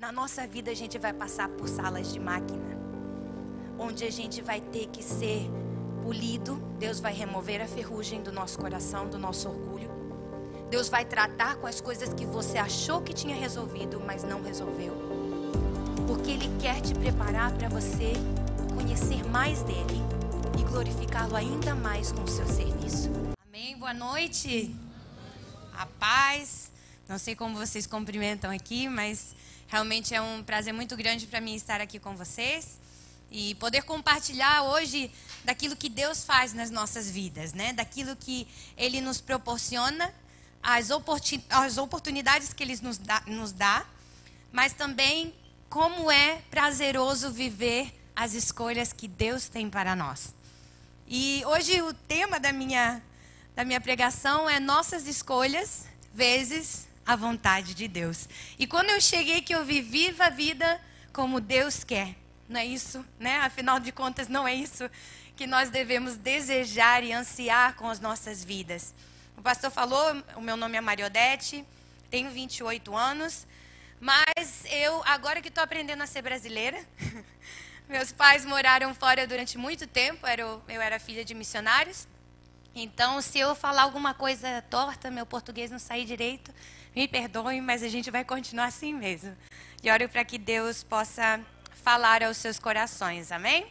Na nossa vida a gente vai passar por salas de máquina, onde a gente vai ter que ser polido. Deus vai remover a ferrugem do nosso coração, do nosso orgulho. Deus vai tratar com as coisas que você achou que tinha resolvido, mas não resolveu. Porque Ele quer te preparar para você conhecer mais dEle e glorificá-lo ainda mais com o seu serviço. Amém? Boa noite. A paz. Não sei como vocês cumprimentam aqui, mas realmente é um prazer muito grande para mim estar aqui com vocês e poder compartilhar hoje daquilo que Deus faz nas nossas vidas, né? Daquilo que Ele nos proporciona, as oportunidades que Ele nos dá, mas também como é prazeroso viver as escolhas que Deus tem para nós. E hoje o tema da minha pregação é nossas escolhas vezes a vontade de Deus. E quando eu cheguei que eu viva a vida como Deus quer, não é isso, né? Afinal de contas, não é isso que nós devemos desejar e ansiar com as nossas vidas. O pastor falou, o meu nome é Mariodete, tenho 28 anos, mas eu, agora que estou aprendendo a ser brasileira, meus pais moraram fora durante muito tempo, eu era filha de missionários, então se eu falar alguma coisa torta, meu português não sair direito, me perdoem, mas a gente vai continuar assim mesmo. E oro para que Deus possa falar aos seus corações, amém?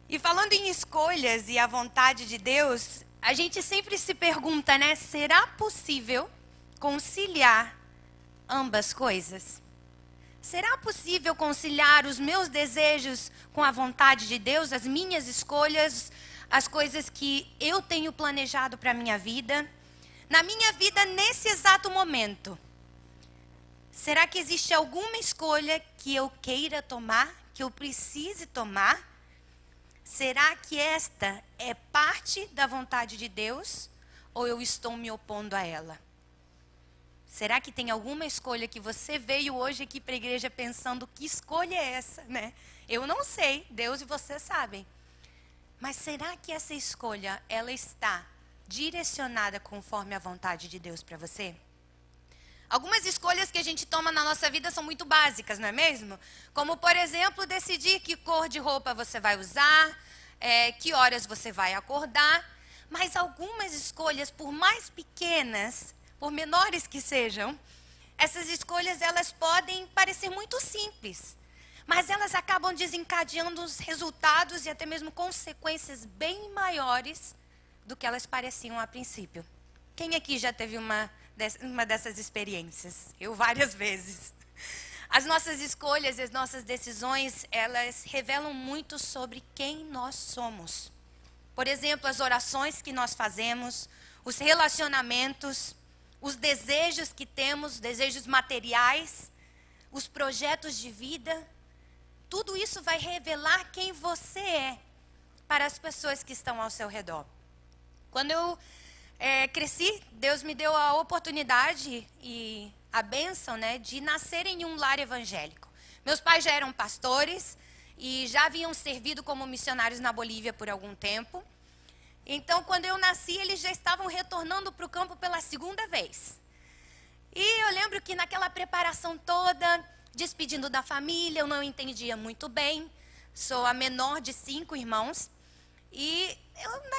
E falando em escolhas e a vontade de Deus, a gente sempre se pergunta, né? Será possível conciliar ambas coisas? Será possível conciliar os meus desejos com a vontade de Deus, as minhas escolhas, as coisas que eu tenho planejado para a minha vida? Na minha vida, nesse exato momento, será que existe alguma escolha que eu queira tomar, que eu precise tomar? Será que esta é parte da vontade de Deus ou eu estou me opondo a ela? Será que tem alguma escolha que você veio hoje aqui para a igreja pensando que escolha é essa, né? Eu não sei, Deus e você sabem. Mas será que essa escolha, ela está direcionada conforme a vontade de Deus para você? Algumas escolhas que a gente toma na nossa vida são muito básicas, não é mesmo? Como, por exemplo, decidir que cor de roupa você vai usar, que horas você vai acordar. Mas algumas escolhas, por mais pequenas, por menores que sejam, essas escolhas elas podem parecer muito simples. Mas elas acabam desencadeando os resultados e até mesmo consequências bem maiores do que elas pareciam a princípio. Quem aqui já teve uma dessas experiências? Eu várias vezes. As nossas escolhas, as nossas decisões, elas revelam muito sobre quem nós somos. Por exemplo, as orações que nós fazemos, os relacionamentos, os desejos que temos, desejos materiais, os projetos de vida, tudo isso vai revelar quem você é para as pessoas que estão ao seu redor. Quando eu cresci, Deus me deu a oportunidade e a bênção, né, de nascer em um lar evangélico. Meus pais já eram pastores e já haviam servido como missionários na Bolívia por algum tempo. Então, quando eu nasci, eles já estavam retornando para o campo pela segunda vez. E eu lembro que naquela preparação toda, despedindo da família, eu não entendia muito bem. Sou a menor de 5 irmãos. E eu,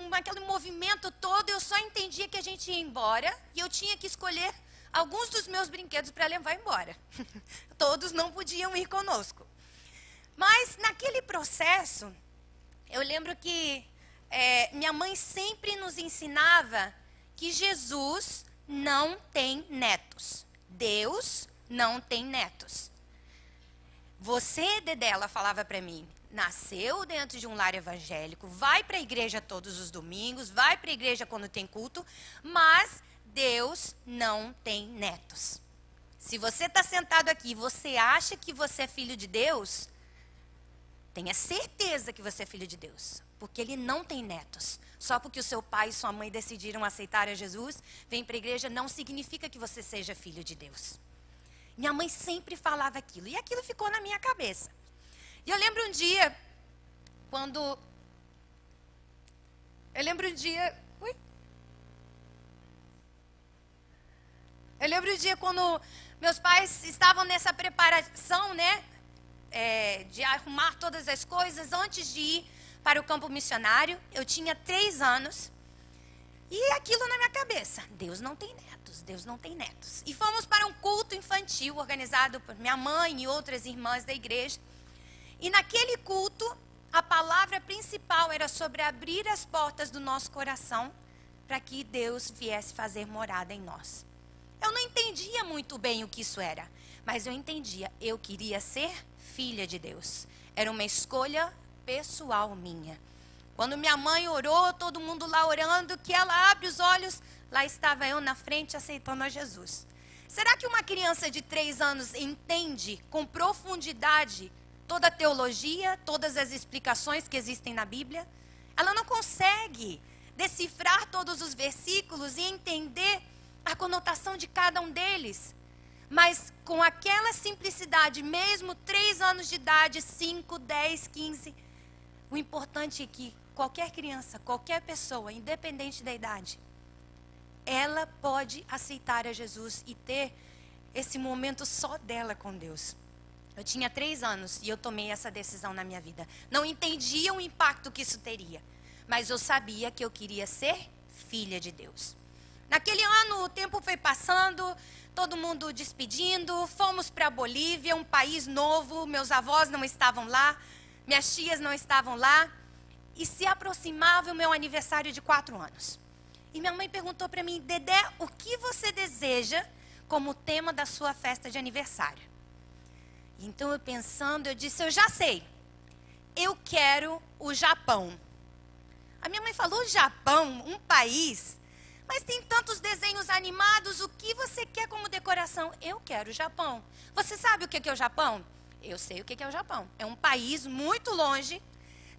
naquele movimento todo, eu só entendia que a gente ia embora e eu tinha que escolher alguns dos meus brinquedos para levar embora. Todos não podiam ir conosco. Mas naquele processo, eu lembro que minha mãe sempre nos ensinava que Jesus não tem netos. Deus não tem netos. Você, Dedé, ela falava para mim, nasceu dentro de um lar evangélico, vai para a igreja todos os domingos, vai para a igreja quando tem culto, mas Deus não tem netos. Se você está sentado aqui e você acha que você é filho de Deus, tenha certeza que você é filho de Deus, porque Ele não tem netos. Só porque o seu pai e sua mãe decidiram aceitar a Jesus, vem para a igreja, não significa que você seja filho de Deus. Minha mãe sempre falava aquilo, e aquilo ficou na minha cabeça. E eu lembro um dia, quando... Eu lembro um dia quando Meus pais estavam nessa preparação, né? De arrumar todas as coisas antes de ir para o campo missionário. Eu tinha 3 anos. E aquilo na minha cabeça, Deus não tem netos, Deus não tem netos. E fomos para um culto infantil organizado por minha mãe e outras irmãs da igreja. E naquele culto, a palavra principal era sobre abrir as portas do nosso coração para que Deus viesse fazer morada em nós. Eu não entendia muito bem o que isso era, mas eu entendia, eu queria ser filha de Deus. Era uma escolha pessoal minha. Quando minha mãe orou, todo mundo lá orando, que ela abre os olhos, lá estava eu na frente aceitando a Jesus. Será que uma criança de 3 anos entende com profundidade toda a teologia, todas as explicações que existem na Bíblia? Ela não consegue decifrar todos os versículos e entender a conotação de cada um deles. Mas com aquela simplicidade, mesmo 3 anos de idade, 5, 10, 15, o importante é que qualquer criança, qualquer pessoa, independente da idade, ela pode aceitar a Jesus e ter esse momento só dela com Deus. Eu tinha 3 anos e eu tomei essa decisão na minha vida. Não entendia o impacto que isso teria, mas eu sabia que eu queria ser filha de Deus. Naquele ano o tempo foi passando, todo mundo despedindo, fomos para a Bolívia, um país novo, meus avós não estavam lá, minhas tias não estavam lá. E se aproximava o meu aniversário de 4 anos. E minha mãe perguntou para mim, Dedé, o que você deseja como tema da sua festa de aniversário? Então eu pensando, eu disse, eu já sei. Eu quero o Japão. A minha mãe falou, Japão, um país? Mas tem tantos desenhos animados, o que você quer como decoração? Eu quero o Japão. Você sabe o que é o Japão? Eu sei o que é o Japão. É um país muito longe.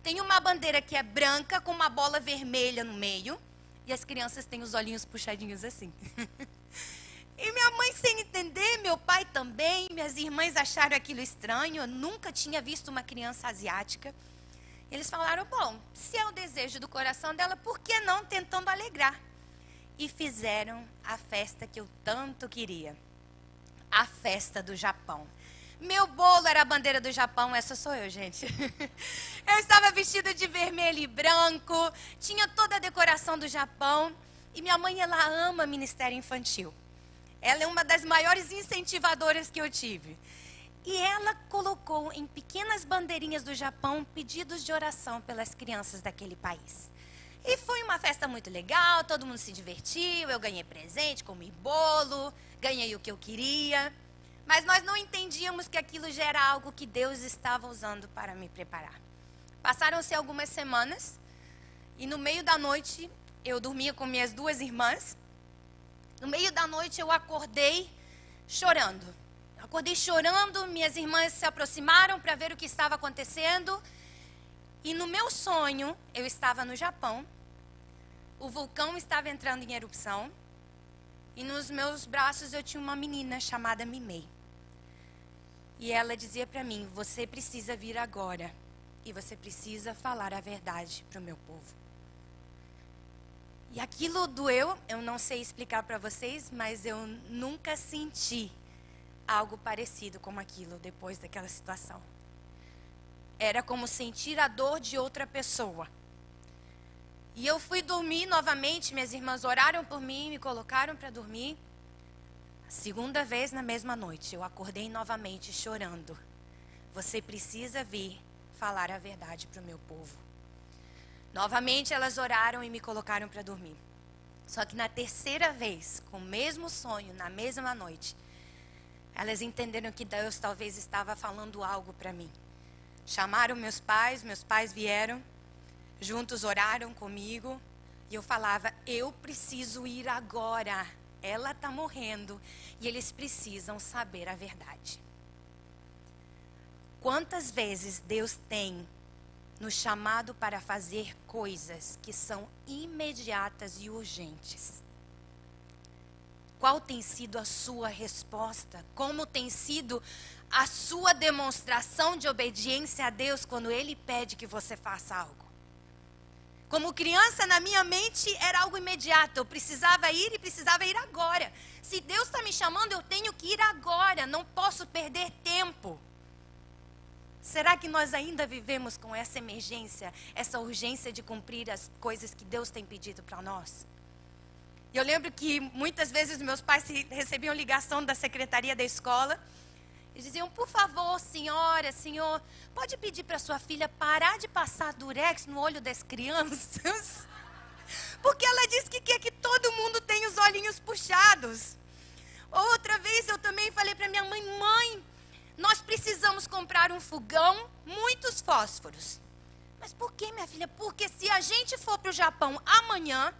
Tem uma bandeira que é branca com uma bola vermelha no meio. E as crianças têm os olhinhos puxadinhos assim. E minha mãe sem entender, meu pai também. Minhas irmãs acharam aquilo estranho. Eu nunca tinha visto uma criança asiática. Eles falaram, bom, se é o desejo do coração dela, por que não tentando alegrar? E fizeram a festa que eu tanto queria. A festa do Japão. Meu bolo era a bandeira do Japão, essa sou eu, gente. Eu estava vestida de vermelho e branco, tinha toda a decoração do Japão. E minha mãe, ela ama ministério infantil. Ela é uma das maiores incentivadoras que eu tive. E ela colocou em pequenas bandeirinhas do Japão pedidos de oração pelas crianças daquele país. E foi uma festa muito legal, todo mundo se divertiu, eu ganhei presente, comi bolo, ganhei o que eu queria. Mas nós não entendíamos que aquilo já era algo que Deus estava usando para me preparar. Passaram-se algumas semanas e no meio da noite eu dormia com minhas 2 irmãs. No meio da noite eu acordei chorando. Acordei chorando, minhas irmãs se aproximaram para ver o que estava acontecendo. E no meu sonho eu estava no Japão. O vulcão estava entrando em erupção. E nos meus braços eu tinha uma menina chamada Mimei. E ela dizia para mim, você precisa vir agora. E você precisa falar a verdade para o meu povo. E aquilo doeu, eu não sei explicar para vocês, mas eu nunca senti algo parecido com aquilo depois daquela situação. Era como sentir a dor de outra pessoa. E eu fui dormir novamente, minhas irmãs oraram por mim, me colocaram para dormir. A 2ª vez na mesma noite, eu acordei novamente chorando. Você precisa vir falar a verdade para o meu povo. Novamente elas oraram e me colocaram para dormir. Só que na 3ª vez, com o mesmo sonho, na mesma noite, elas entenderam que Deus talvez estava falando algo para mim. Chamaram meus pais vieram, juntos oraram comigo. E eu falava, eu preciso ir agora. Ela está morrendo e eles precisam saber a verdade. Quantas vezes Deus tem nos chamado para fazer coisas que são imediatas e urgentes? Qual tem sido a sua resposta? Como tem sido a sua demonstração de obediência a Deus quando Ele pede que você faça algo? Como criança, na minha mente era algo imediato. Eu precisava ir e precisava ir agora. Se Deus está me chamando, eu tenho que ir agora. Não posso perder tempo. Será que nós ainda vivemos com essa emergência, essa urgência de cumprir as coisas que Deus tem pedido para nós? Eu lembro que muitas vezes meus pais recebiam ligação da secretaria da escola. Eles diziam, por favor, senhora, senhor, pode pedir para sua filha parar de passar durex no olho das crianças? Porque ela disse que quer que todo mundo tenha os olhinhos puxados. Outra vez eu também falei para minha mãe, mãe, nós precisamos comprar um fogão, muitos fósforos. Mas por que, minha filha? Porque se a gente for para o Japão amanhã,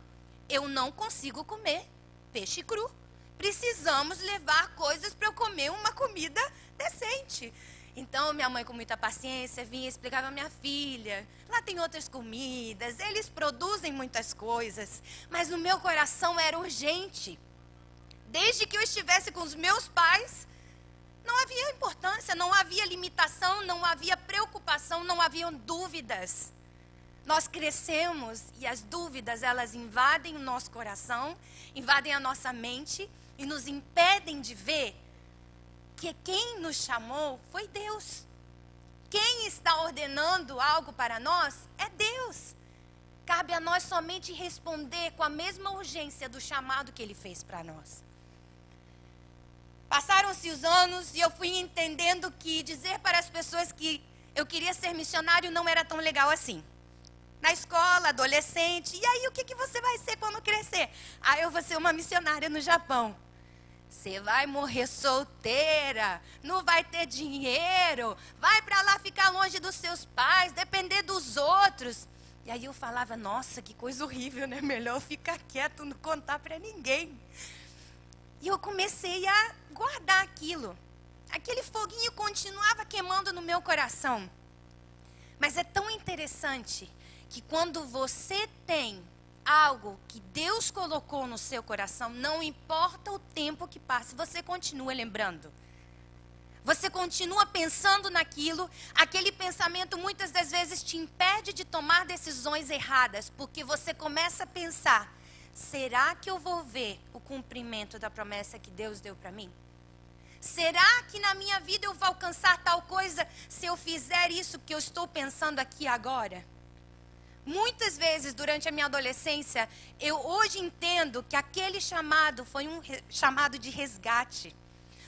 eu não consigo comer peixe cru. Precisamos levar coisas para eu comer uma comida decente. Então, minha mãe, com muita paciência, vinha e explicava a minha filha. Lá tem outras comidas, eles produzem muitas coisas. Mas no meu coração era urgente. Desde que eu estivesse com os meus pais, não havia importância, não havia limitação, não havia preocupação, não haviam dúvidas. Nós crescemos e as dúvidas, elas invadem o nosso coração, invadem a nossa mente e nos impedem de ver que quem nos chamou foi Deus. Quem está ordenando algo para nós é Deus. Cabe a nós somente responder com a mesma urgência do chamado que Ele fez para nós. Passaram-se os anos e eu fui entendendo que dizer para as pessoas que eu queria ser missionário não era tão legal assim. Na escola, adolescente, e aí o que você vai ser quando crescer? Ah, eu vou ser uma missionária no Japão. Você vai morrer solteira, não vai ter dinheiro, vai para lá ficar longe dos seus pais, depender dos outros. E aí eu falava, nossa, que coisa horrível, né? Melhor ficar quieto, não contar para ninguém. E eu comecei a guardar aquilo. Aquele foguinho continuava queimando no meu coração. Mas é tão interessante que quando você tem algo que Deus colocou no seu coração, não importa o tempo que passe, você continua lembrando. Você continua pensando naquilo, aquele pensamento muitas das vezes te impede de tomar decisões erradas, porque você começa a pensar, será que eu vou ver o cumprimento da promessa que Deus deu para mim? Será que na minha vida eu vou alcançar tal coisa se eu fizer isso que eu estou pensando aqui agora? Muitas vezes durante a minha adolescência, eu hoje entendo que aquele chamado foi um chamado de resgate.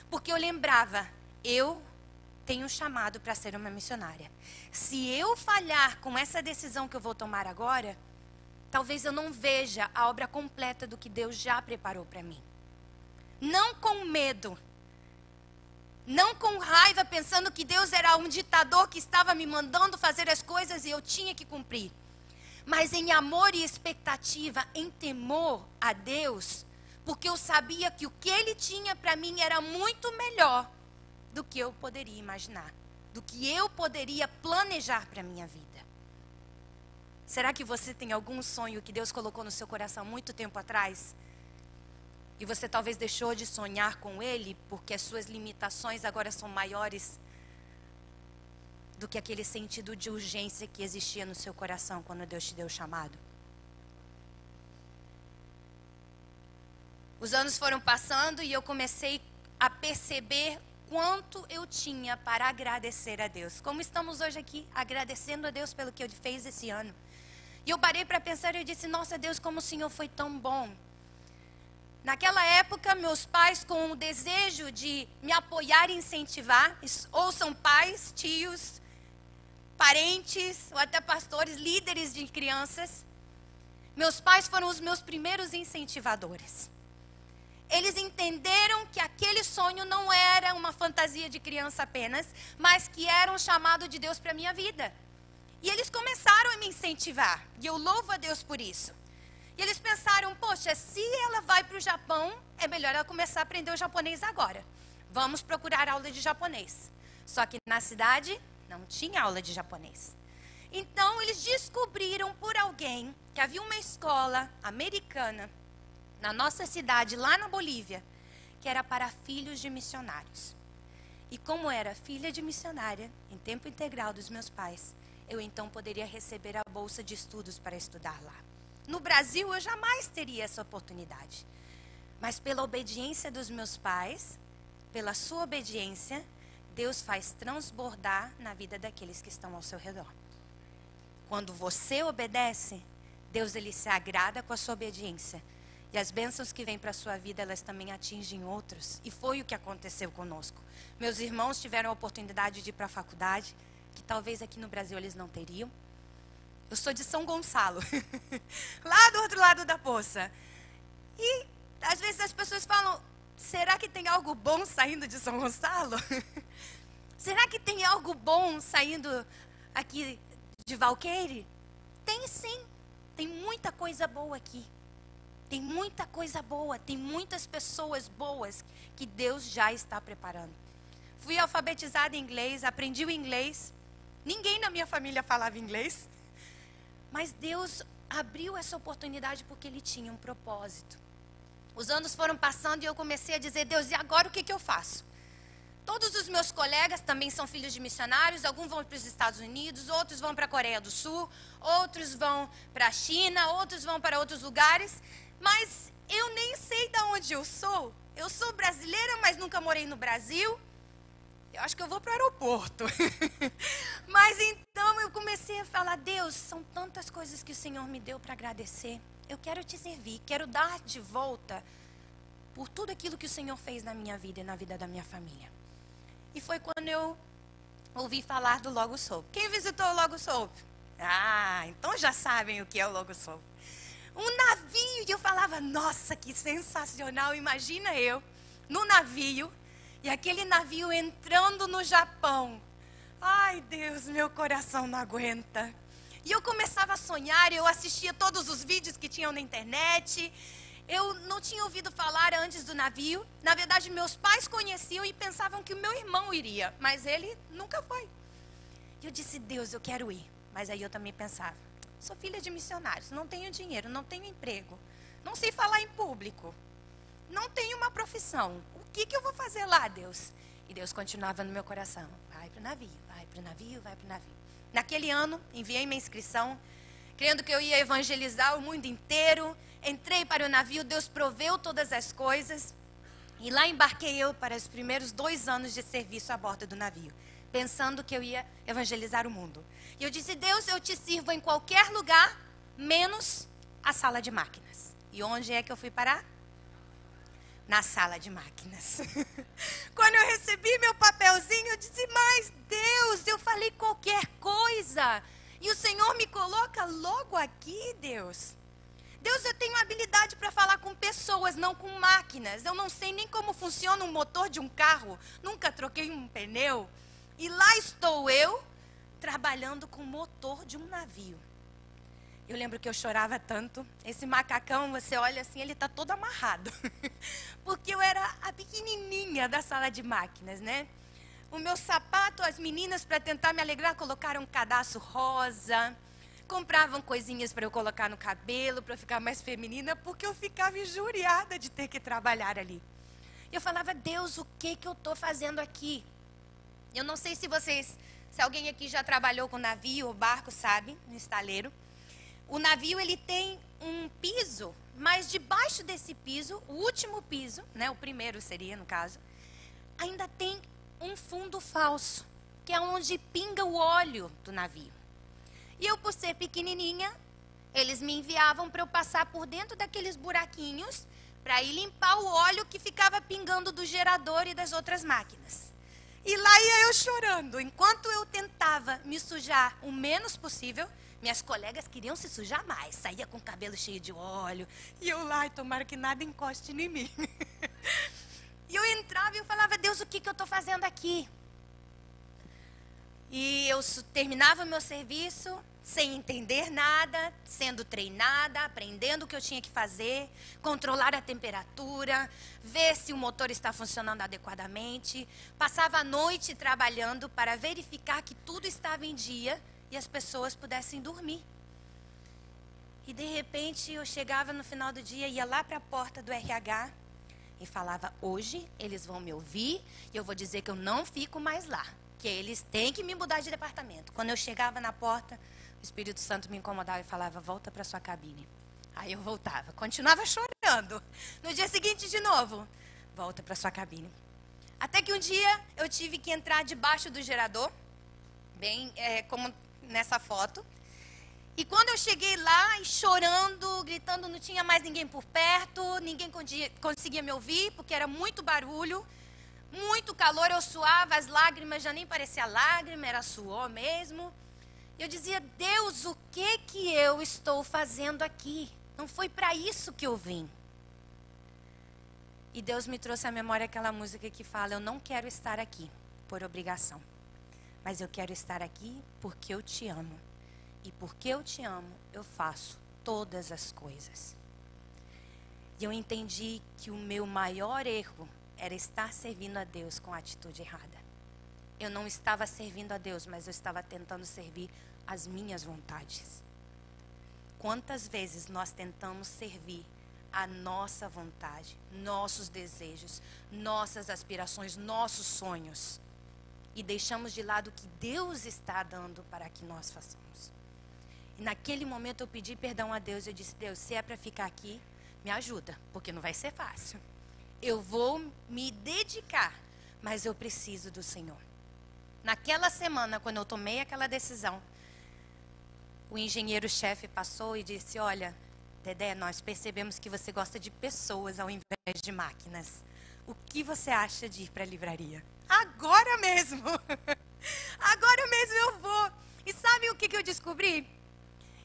Porque eu lembrava, eu tenho um chamado para ser uma missionária. Se eu falhar com essa decisão que eu vou tomar agora, talvez eu não veja a obra completa do que Deus já preparou para mim. Não com medo. Não com raiva, pensando que Deus era um ditador que estava me mandando fazer as coisas e eu tinha que cumprir. Mas em amor e expectativa, em temor a Deus, porque eu sabia que o que Ele tinha para mim era muito melhor do que eu poderia imaginar, do que eu poderia planejar para a minha vida. Será que você tem algum sonho que Deus colocou no seu coração muito tempo atrás? E você talvez deixou de sonhar com ele porque as suas limitações agora são maiores do que aquele sentido de urgência que existia no seu coração quando Deus te deu o chamado. Os anos foram passando e eu comecei a perceber quanto eu tinha para agradecer a Deus. Como estamos hoje aqui, agradecendo a Deus pelo que Ele fez esse ano. E eu parei para pensar e eu disse, nossa Deus, como o Senhor foi tão bom. Naquela época, meus pais, com o desejo de me apoiar e incentivar, ou são pais, tios, parentes, ou até pastores, líderes de crianças, meus pais foram os meus primeiros incentivadores. Eles entenderam que aquele sonho não era uma fantasia de criança apenas, mas que era um chamado de Deus para a minha vida. E eles começaram a me incentivar, e eu louvo a Deus por isso. E eles pensaram, poxa, se ela vai para o Japão, é melhor ela começar a aprender o japonês agora. Vamos procurar aula de japonês. Só que na cidade não tinha aula de japonês. Então eles descobriram por alguém que havia uma escola americana na nossa cidade, lá na Bolívia, que era para filhos de missionários. E como era filha de missionária, em tempo integral dos meus pais, eu então poderia receber a bolsa de estudos para estudar lá. No Brasil, eu jamais teria essa oportunidade. Mas pela obediência dos meus pais, pela sua obediência, Deus faz transbordar na vida daqueles que estão ao seu redor. Quando você obedece, Deus ele se agrada com a sua obediência. E as bênçãos que vêm para a sua vida, elas também atingem outros. E foi o que aconteceu conosco. Meus irmãos tiveram a oportunidade de ir para a faculdade, que talvez aqui no Brasil eles não teriam. Eu sou de São Gonçalo, lá do outro lado da poça. E às vezes as pessoas falam, será que tem algo bom saindo de São Gonçalo? Será que tem algo bom saindo aqui de Valqueire? Tem sim, tem muita coisa boa aqui. Tem muita coisa boa, tem muitas pessoas boas que Deus já está preparando. Fui alfabetizada em inglês, aprendi o inglês. Ninguém na minha família falava inglês. Mas Deus abriu essa oportunidade porque Ele tinha um propósito. Os anos foram passando e eu comecei a dizer, Deus, e agora o que eu faço? Todos os meus colegas também são filhos de missionários, alguns vão para os Estados Unidos, outros vão para a Coreia do Sul, outros vão para a China, outros vão para outros lugares. Mas eu nem sei de onde eu sou. Eu sou brasileira, mas nunca morei no Brasil. Eu acho que eu vou para o aeroporto. Mas então eu comecei a falar, Deus, são tantas coisas que o Senhor me deu para agradecer. Eu quero te servir, quero dar de volta por tudo aquilo que o Senhor fez na minha vida e na vida da minha família. E foi quando eu ouvi falar do Logo Soap. Quem visitou o Logo Soap? Ah, então já sabem o que é o Logo Soap. Um navio, e eu falava, nossa, que sensacional, imagina eu, no navio, e aquele navio entrando no Japão. Ai, Deus, meu coração não aguenta. E eu começava a sonhar, eu assistia todos os vídeos que tinham na internet, eu não tinha ouvido falar antes do navio, na verdade meus pais conheciam e pensavam que o meu irmão iria, mas ele nunca foi. E eu disse, Deus, eu quero ir, mas aí eu também pensava, sou filha de missionários, não tenho dinheiro, não tenho emprego, não sei falar em público, não tenho uma profissão. O que eu vou fazer lá, Deus? E Deus continuava no meu coração, vai para o navio, vai para o navio, vai para o navio. Naquele ano, enviei minha inscrição, crendo que eu ia evangelizar o mundo inteiro. Entrei para o navio, Deus proveu todas as coisas. E lá embarquei eu para os primeiros 2 anos de serviço a bordo do navio, pensando que eu ia evangelizar o mundo. E eu disse, Deus, eu te sirvo em qualquer lugar, menos a sala de máquinas. E onde é que eu fui parar? Na sala de máquinas. Quando eu recebi meu papelzinho, eu disse, mas Deus, eu falei qualquer coisa. E o Senhor me coloca logo aqui, Deus. Deus, eu tenho habilidade para falar com pessoas, não com máquinas. Eu não sei nem como funciona um motor de um carro. Nunca troquei um pneu. E lá estou eu, trabalhando com o motor de um navio. Eu lembro que eu chorava tanto. Esse macacão, você olha assim, ele está todo amarrado. Porque eu era a pequenininha da sala de máquinas, né? O meu sapato, as meninas, para tentar me alegrar, colocaram um cadastro rosa. Compravam coisinhas para eu colocar no cabelo, para eu ficar mais feminina, porque eu ficava injuriada de ter que trabalhar ali. Eu falava, Deus, o que eu estou fazendo aqui? Eu não sei se alguém aqui já trabalhou com navio ou barco, sabe, no estaleiro. O navio, ele tem um piso, mas debaixo desse piso, o último piso, né, o primeiro seria no caso, ainda tem um fundo falso, que é onde pinga o óleo do navio. E eu, por ser pequenininha, eles me enviavam para eu passar por dentro daqueles buraquinhos para ir limpar o óleo que ficava pingando do gerador e das outras máquinas. E lá ia eu chorando. Enquanto eu tentava me sujar o menos possível, minhas colegas queriam se sujar mais. Saía com o cabelo cheio de óleo. E eu lá, tomara que nada encoste em mim. E eu entrava e eu falava, Deus, o que eu estou fazendo aqui? E eu terminava o meu serviço sem entender nada, sendo treinada, aprendendo o que eu tinha que fazer, controlar a temperatura, ver se o motor está funcionando adequadamente. Passava a noite trabalhando para verificar que tudo estava em dia e as pessoas pudessem dormir. E de repente eu chegava no final do dia, ia lá para a porta do RH e falava, hoje eles vão me ouvir e eu vou dizer que eu não fico mais lá, que eles têm que me mudar de departamento. Quando eu chegava na porta, o Espírito Santo me incomodava e falava, volta para sua cabine. Aí eu voltava, continuava chorando. No dia seguinte, de novo, volta para sua cabine. Até que um dia eu tive que entrar debaixo do gerador, bem como nessa foto. E quando eu cheguei lá, chorando, gritando, não tinha mais ninguém por perto, ninguém conseguia me ouvir, porque era muito barulho, muito calor, eu suava, as lágrimas já nem parecia lágrima, era suor mesmo. E eu dizia, Deus, o que eu estou fazendo aqui? Não foi para isso que eu vim. E Deus me trouxe à memória aquela música que fala, eu não quero estar aqui por obrigação, mas eu quero estar aqui porque eu te amo. E porque eu te amo, eu faço todas as coisas. E eu entendi que o meu maior erro era estar servindo a Deus com a atitude errada. Eu não estava servindo a Deus, mas eu estava tentando servir as minhas vontades. Quantas vezes nós tentamos servir a nossa vontade, nossos desejos, nossas aspirações, nossos sonhos, e deixamos de lado o que Deus está dando para que nós façamos. E naquele momento eu pedi perdão a Deus, eu disse, Deus, se é para ficar aqui, me ajuda, porque não vai ser fácil. Eu vou me dedicar, mas eu preciso do Senhor. Naquela semana, quando eu tomei aquela decisão, o engenheiro-chefe passou e disse, olha, Dedé, nós percebemos que você gosta de pessoas ao invés de máquinas. O que você acha de ir para a livraria? Agora mesmo! Agora mesmo eu vou! E sabe o que eu descobri?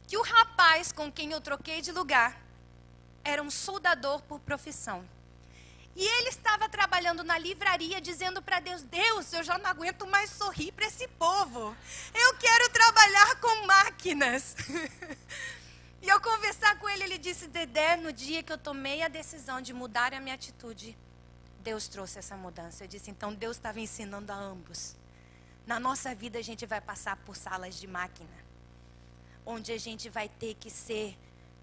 Que o rapaz com quem eu troquei de lugar era um soldador por profissão. E ele estava trabalhando na livraria dizendo para Deus, Deus, eu já não aguento mais sorrir para esse povo. Eu quero trabalhar com máquinas. E ao conversar com ele, ele disse, Dedé, no dia que eu tomei a decisão de mudar a minha atitude, Deus trouxe essa mudança. Eu disse, então Deus estava ensinando a ambos. Na nossa vida a gente vai passar por salas de máquina, onde a gente vai ter que ser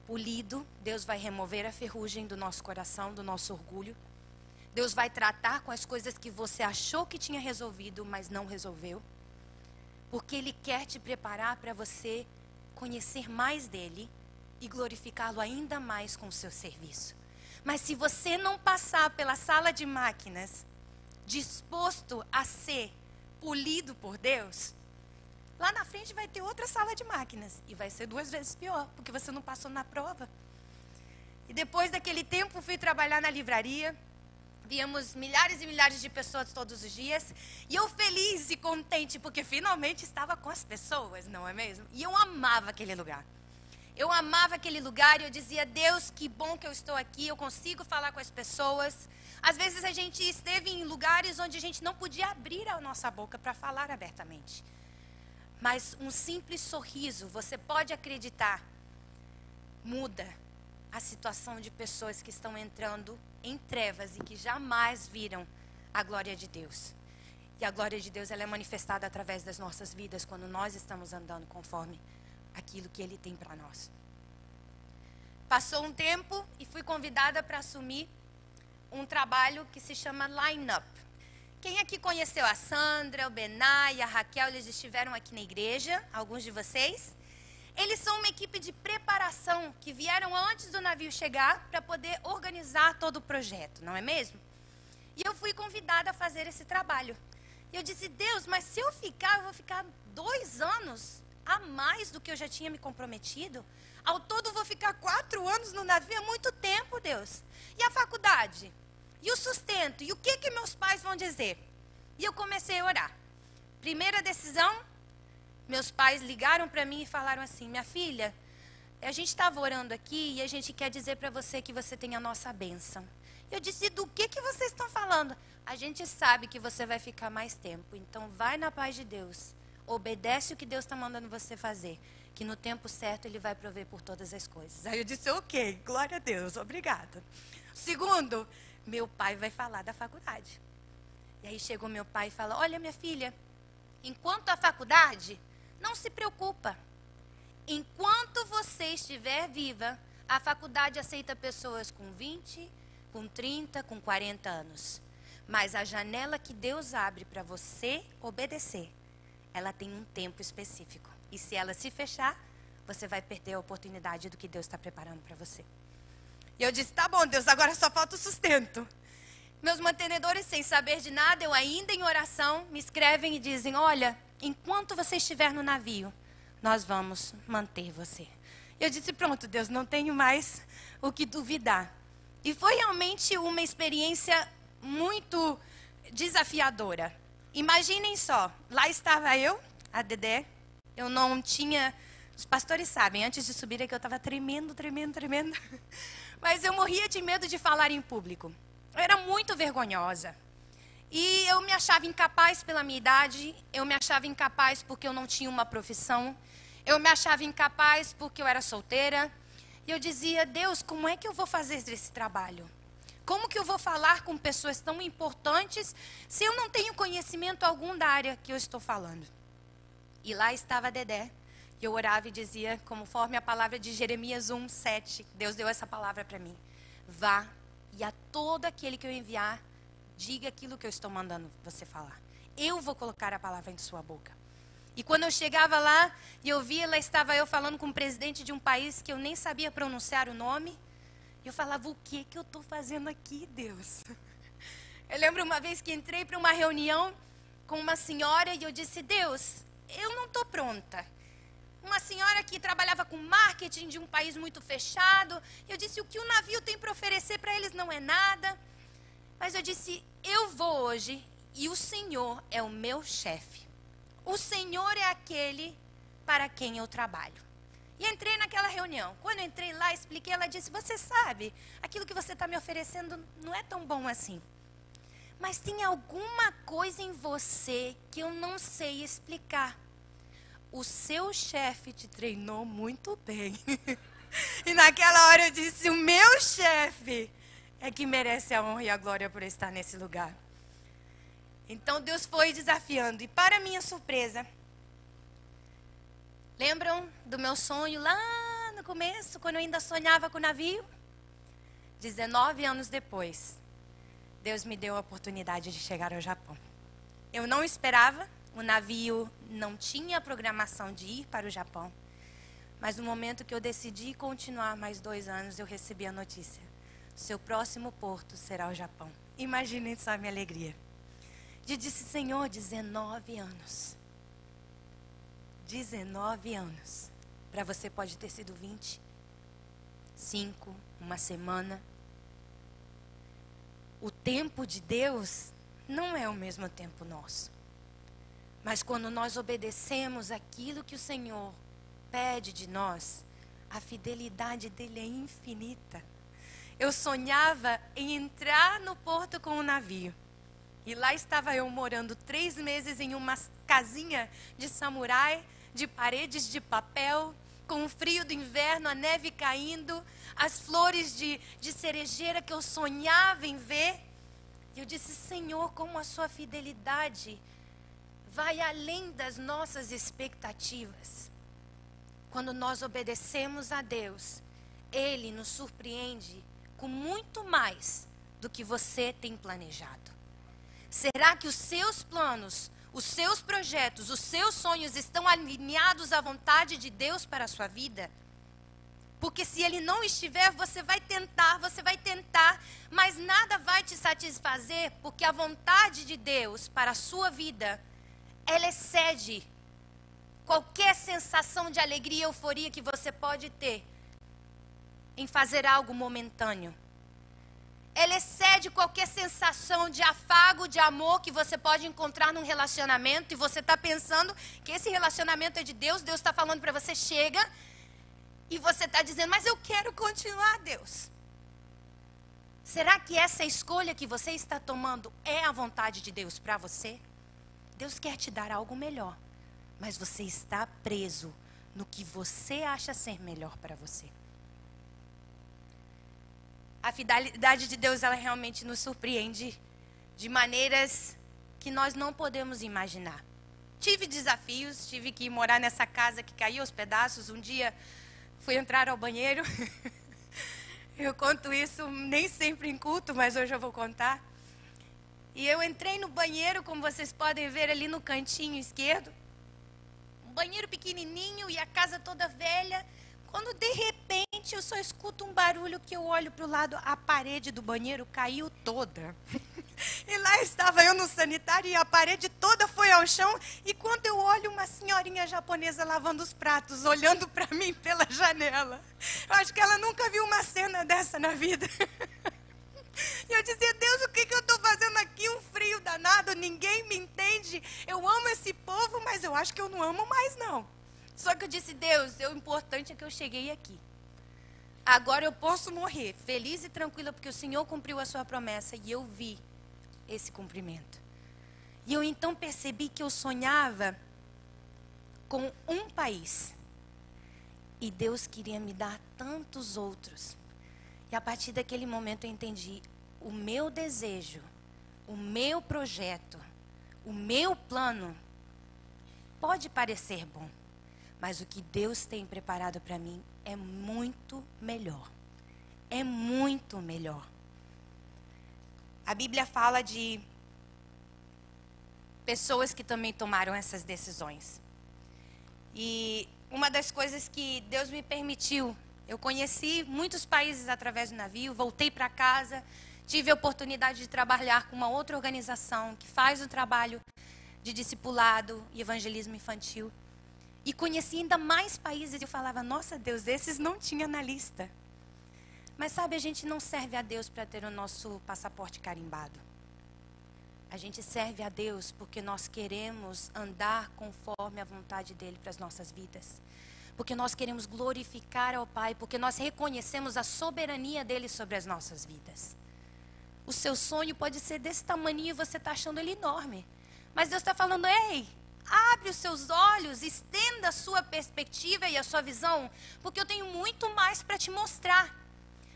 polido. Deus vai remover a ferrugem do nosso coração, do nosso orgulho. Deus vai tratar com as coisas que você achou que tinha resolvido, mas não resolveu. Porque Ele quer te preparar para você conhecer mais dEle e glorificá-lo ainda mais com o seu serviço. Mas se você não passar pela sala de máquinas, disposto a ser polido por Deus, lá na frente vai ter outra sala de máquinas. E vai ser 2 vezes pior, porque você não passou na prova. E depois daquele tempo, fui trabalhar na livraria. Víamos milhares e milhares de pessoas todos os dias. E eu feliz e contente, porque finalmente estava com as pessoas, não é mesmo? E eu amava aquele lugar. Eu amava aquele lugar e eu dizia, Deus, que bom que eu estou aqui, eu consigo falar com as pessoas. Às vezes a gente esteve em lugares onde a gente não podia abrir a nossa boca para falar abertamente. Mas um simples sorriso, você pode acreditar, muda a situação de pessoas que estão entrando em trevas e que jamais viram a glória de Deus. E a glória de Deus ela é manifestada através das nossas vidas quando nós estamos andando conforme aquilo que Ele tem para nós. Passou um tempo e fui convidada para assumir um trabalho que se chama Line Up. Quem aqui conheceu a Sandra, o Benai, a Raquel, eles estiveram aqui na igreja, alguns de vocês. Eles são uma equipe de preparação que vieram antes do navio chegar para poder organizar todo o projeto, não é mesmo? E eu fui convidada a fazer esse trabalho. E eu disse, Deus, mas se eu ficar, eu vou ficar 2 anos a mais do que eu já tinha me comprometido. Ao todo eu vou ficar 4 anos no navio, é muito tempo, Deus. E a faculdade? E o sustento? E o que meus pais vão dizer? E eu comecei a orar. Primeira decisão, meus pais ligaram para mim e falaram assim, minha filha, a gente estava orando aqui e a gente quer dizer para você que você tem a nossa bênção. Eu disse, do que vocês estão falando? A gente sabe que você vai ficar mais tempo, então vai na paz de Deus. Obedece o que Deus está mandando você fazer, que no tempo certo Ele vai prover por todas as coisas. Aí eu disse, ok, glória a Deus, obrigada. Segundo, meu pai vai falar da faculdade. E aí chegou meu pai e falou, olha minha filha, enquanto a faculdade, não se preocupa. Enquanto você estiver viva, a faculdade aceita pessoas com 20, com 30, com 40 anos. Mas a janela que Deus abre para você obedecer, ela tem um tempo específico. E se ela se fechar, você vai perder a oportunidade do que Deus está preparando para você. E eu disse, tá bom, Deus, agora só falta o sustento. Meus mantenedores, sem saber de nada, eu ainda em oração, me escrevem e dizem, olha, enquanto você estiver no navio, nós vamos manter você. Eu disse, pronto, Deus, não tenho mais o que duvidar. E foi realmente uma experiência muito desafiadora. Imaginem só, lá estava eu, a Dedé, eu não tinha... Os pastores sabem, antes de subir aqui eu estava tremendo. Mas eu morria de medo de falar em público. Eu era muito vergonhosa. E eu me achava incapaz pela minha idade, eu me achava incapaz porque eu não tinha uma profissão, eu me achava incapaz porque eu era solteira. E eu dizia, Deus, como é que eu vou fazer esse trabalho? Como que eu vou falar com pessoas tão importantes se eu não tenho conhecimento algum da área que eu estou falando? E lá estava a Dedé. E eu orava e dizia, conforme a palavra de Jeremias 1:7, Deus deu essa palavra para mim. Vá e a todo aquele que eu enviar, diga aquilo que eu estou mandando você falar. Eu vou colocar a palavra em sua boca. E quando eu chegava lá e eu via, lá estava eu falando com o presidente de um país que eu nem sabia pronunciar o nome. E eu falava, o que eu estou fazendo aqui, Deus? Eu lembro uma vez que entrei para uma reunião com uma senhora e eu disse, Deus, eu não estou pronta. Uma senhora que trabalhava com marketing de um país muito fechado. Eu disse, o que o navio tem para oferecer para eles não é nada. Mas eu disse, eu vou hoje e o Senhor é o meu chefe. O Senhor é aquele para quem eu trabalho. E entrei naquela reunião. Quando eu entrei lá, expliquei, ela disse, você sabe, aquilo que você está me oferecendo não é tão bom assim. Mas tem alguma coisa em você que eu não sei explicar. O seu chefe te treinou muito bem. E naquela hora eu disse, o meu chefe é que merece a honra e a glória por estar nesse lugar. Então Deus foi desafiando. E para minha surpresa, lembram do meu sonho lá no começo, quando eu ainda sonhava com o navio? 19 anos depois, Deus me deu a oportunidade de chegar ao Japão. Eu não esperava. O navio não tinha programação de ir para o Japão. Mas no momento que eu decidi continuar mais 2 anos, eu recebi a notícia. Seu próximo porto será o Japão. Imaginem só a minha alegria. Eu disse, Senhor, 19 anos. 19 anos. Para você pode ter sido 20, 5, uma semana. O tempo de Deus não é o mesmo tempo nosso. Mas quando nós obedecemos aquilo que o Senhor pede de nós, a fidelidade dele é infinita. Eu sonhava em entrar no porto com o navio. E lá estava eu morando 3 meses em uma casinha de samurai, de paredes de papel, com o frio do inverno, a neve caindo, as flores de cerejeira que eu sonhava em ver. E eu disse, Senhor, como a sua fidelidade vai além das nossas expectativas. Quando nós obedecemos a Deus, Ele nos surpreende com muito mais do que você tem planejado. Será que os seus planos, os seus projetos, os seus sonhos estão alinhados à vontade de Deus para a sua vida? Porque se Ele não estiver, você vai tentar, mas nada vai te satisfazer, porque a vontade de Deus para a sua vida, ela excede qualquer sensação de alegria e euforia que você pode ter em fazer algo momentâneo. Ela excede qualquer sensação de afago, de amor que você pode encontrar num relacionamento e você está pensando que esse relacionamento é de Deus, Deus está falando para você, chega, e você está dizendo, mas eu quero continuar, Deus. Será que essa escolha que você está tomando é a vontade de Deus para você? Deus quer te dar algo melhor, mas você está preso no que você acha ser melhor para você. A fidelidade de Deus, ela realmente nos surpreende de maneiras que nós não podemos imaginar. Tive desafios, tive que morar nessa casa que caiu aos pedaços. Um dia fui entrar ao banheiro, Eu conto isso nem sempre em culto, mas hoje eu vou contar. E eu entrei no banheiro, como vocês podem ver ali no cantinho esquerdo. Um banheiro pequenininho e a casa toda velha. Quando de repente eu só escuto um barulho que eu olho para o lado, a parede do banheiro caiu toda. E lá estava eu no sanitário e a parede toda foi ao chão. E quando eu olho, uma senhorinha japonesa lavando os pratos, olhando para mim pela janela. Eu acho que ela nunca viu uma cena dessa na vida. E eu dizia, Deus, o que eu estou fazendo aqui? Um frio danado, ninguém me entende. Eu amo esse povo, mas eu acho que eu não amo mais não. Só que eu disse, Deus, o importante é que eu cheguei aqui. Agora eu posso morrer feliz e tranquila, porque o Senhor cumpriu a sua promessa e eu vi esse cumprimento. E eu então percebi que eu sonhava com um país. E Deus queria me dar tantos outros. E a partir daquele momento eu entendi, o meu desejo, o meu projeto, o meu plano, pode parecer bom. Mas o que Deus tem preparado para mim é muito melhor. É muito melhor. A Bíblia fala de pessoas que também tomaram essas decisões. E uma das coisas que Deus me permitiu, eu conheci muitos países através do navio, voltei para casa, tive a oportunidade de trabalhar com uma outra organização que faz o trabalho de discipulado e evangelismo infantil. E conheci ainda mais países e eu falava, nossa Deus, esses não tinha na lista. Mas sabe, a gente não serve a Deus para ter o nosso passaporte carimbado. A gente serve a Deus porque nós queremos andar conforme a vontade dEle para as nossas vidas. Porque nós queremos glorificar ao Pai, porque nós reconhecemos a soberania dEle sobre as nossas vidas. O seu sonho pode ser desse tamanho e você está achando ele enorme. Mas Deus está falando, ei, abre os seus olhos, estenda a sua perspectiva e a sua visão, porque eu tenho muito mais para te mostrar.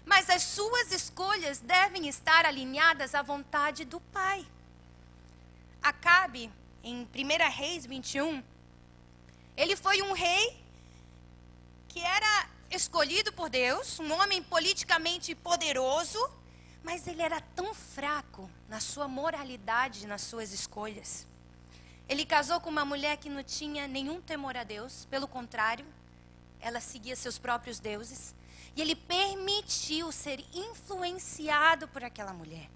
Mas as suas escolhas devem estar alinhadas à vontade do Pai. Acabe, em 1 Reis 21, ele foi um rei que era escolhido por Deus, um homem politicamente poderoso, mas ele era tão fraco na sua moralidade, nas suas escolhas. Ele casou com uma mulher que não tinha nenhum temor a Deus, pelo contrário, ela seguia seus próprios deuses. E ele permitiu ser influenciado por aquela mulher.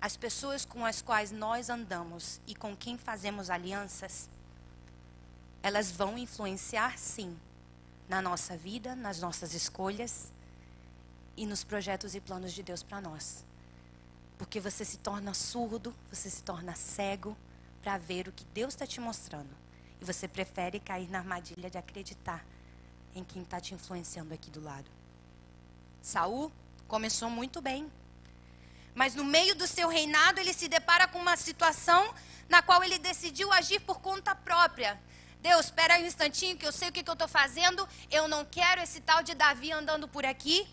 As pessoas com as quais nós andamos e com quem fazemos alianças, elas vão influenciar sim, na nossa vida, nas nossas escolhas e nos projetos e planos de Deus para nós. Porque você se torna surdo, você se torna cego para ver o que Deus está te mostrando. E você prefere cair na armadilha de acreditar em quem está te influenciando aqui do lado. Saul começou muito bem. Mas no meio do seu reinado, ele se depara com uma situação na qual ele decidiu agir por conta própria. Deus, espera aí um instantinho que eu sei o que eu estou fazendo. Eu não quero esse tal de Davi andando por aqui.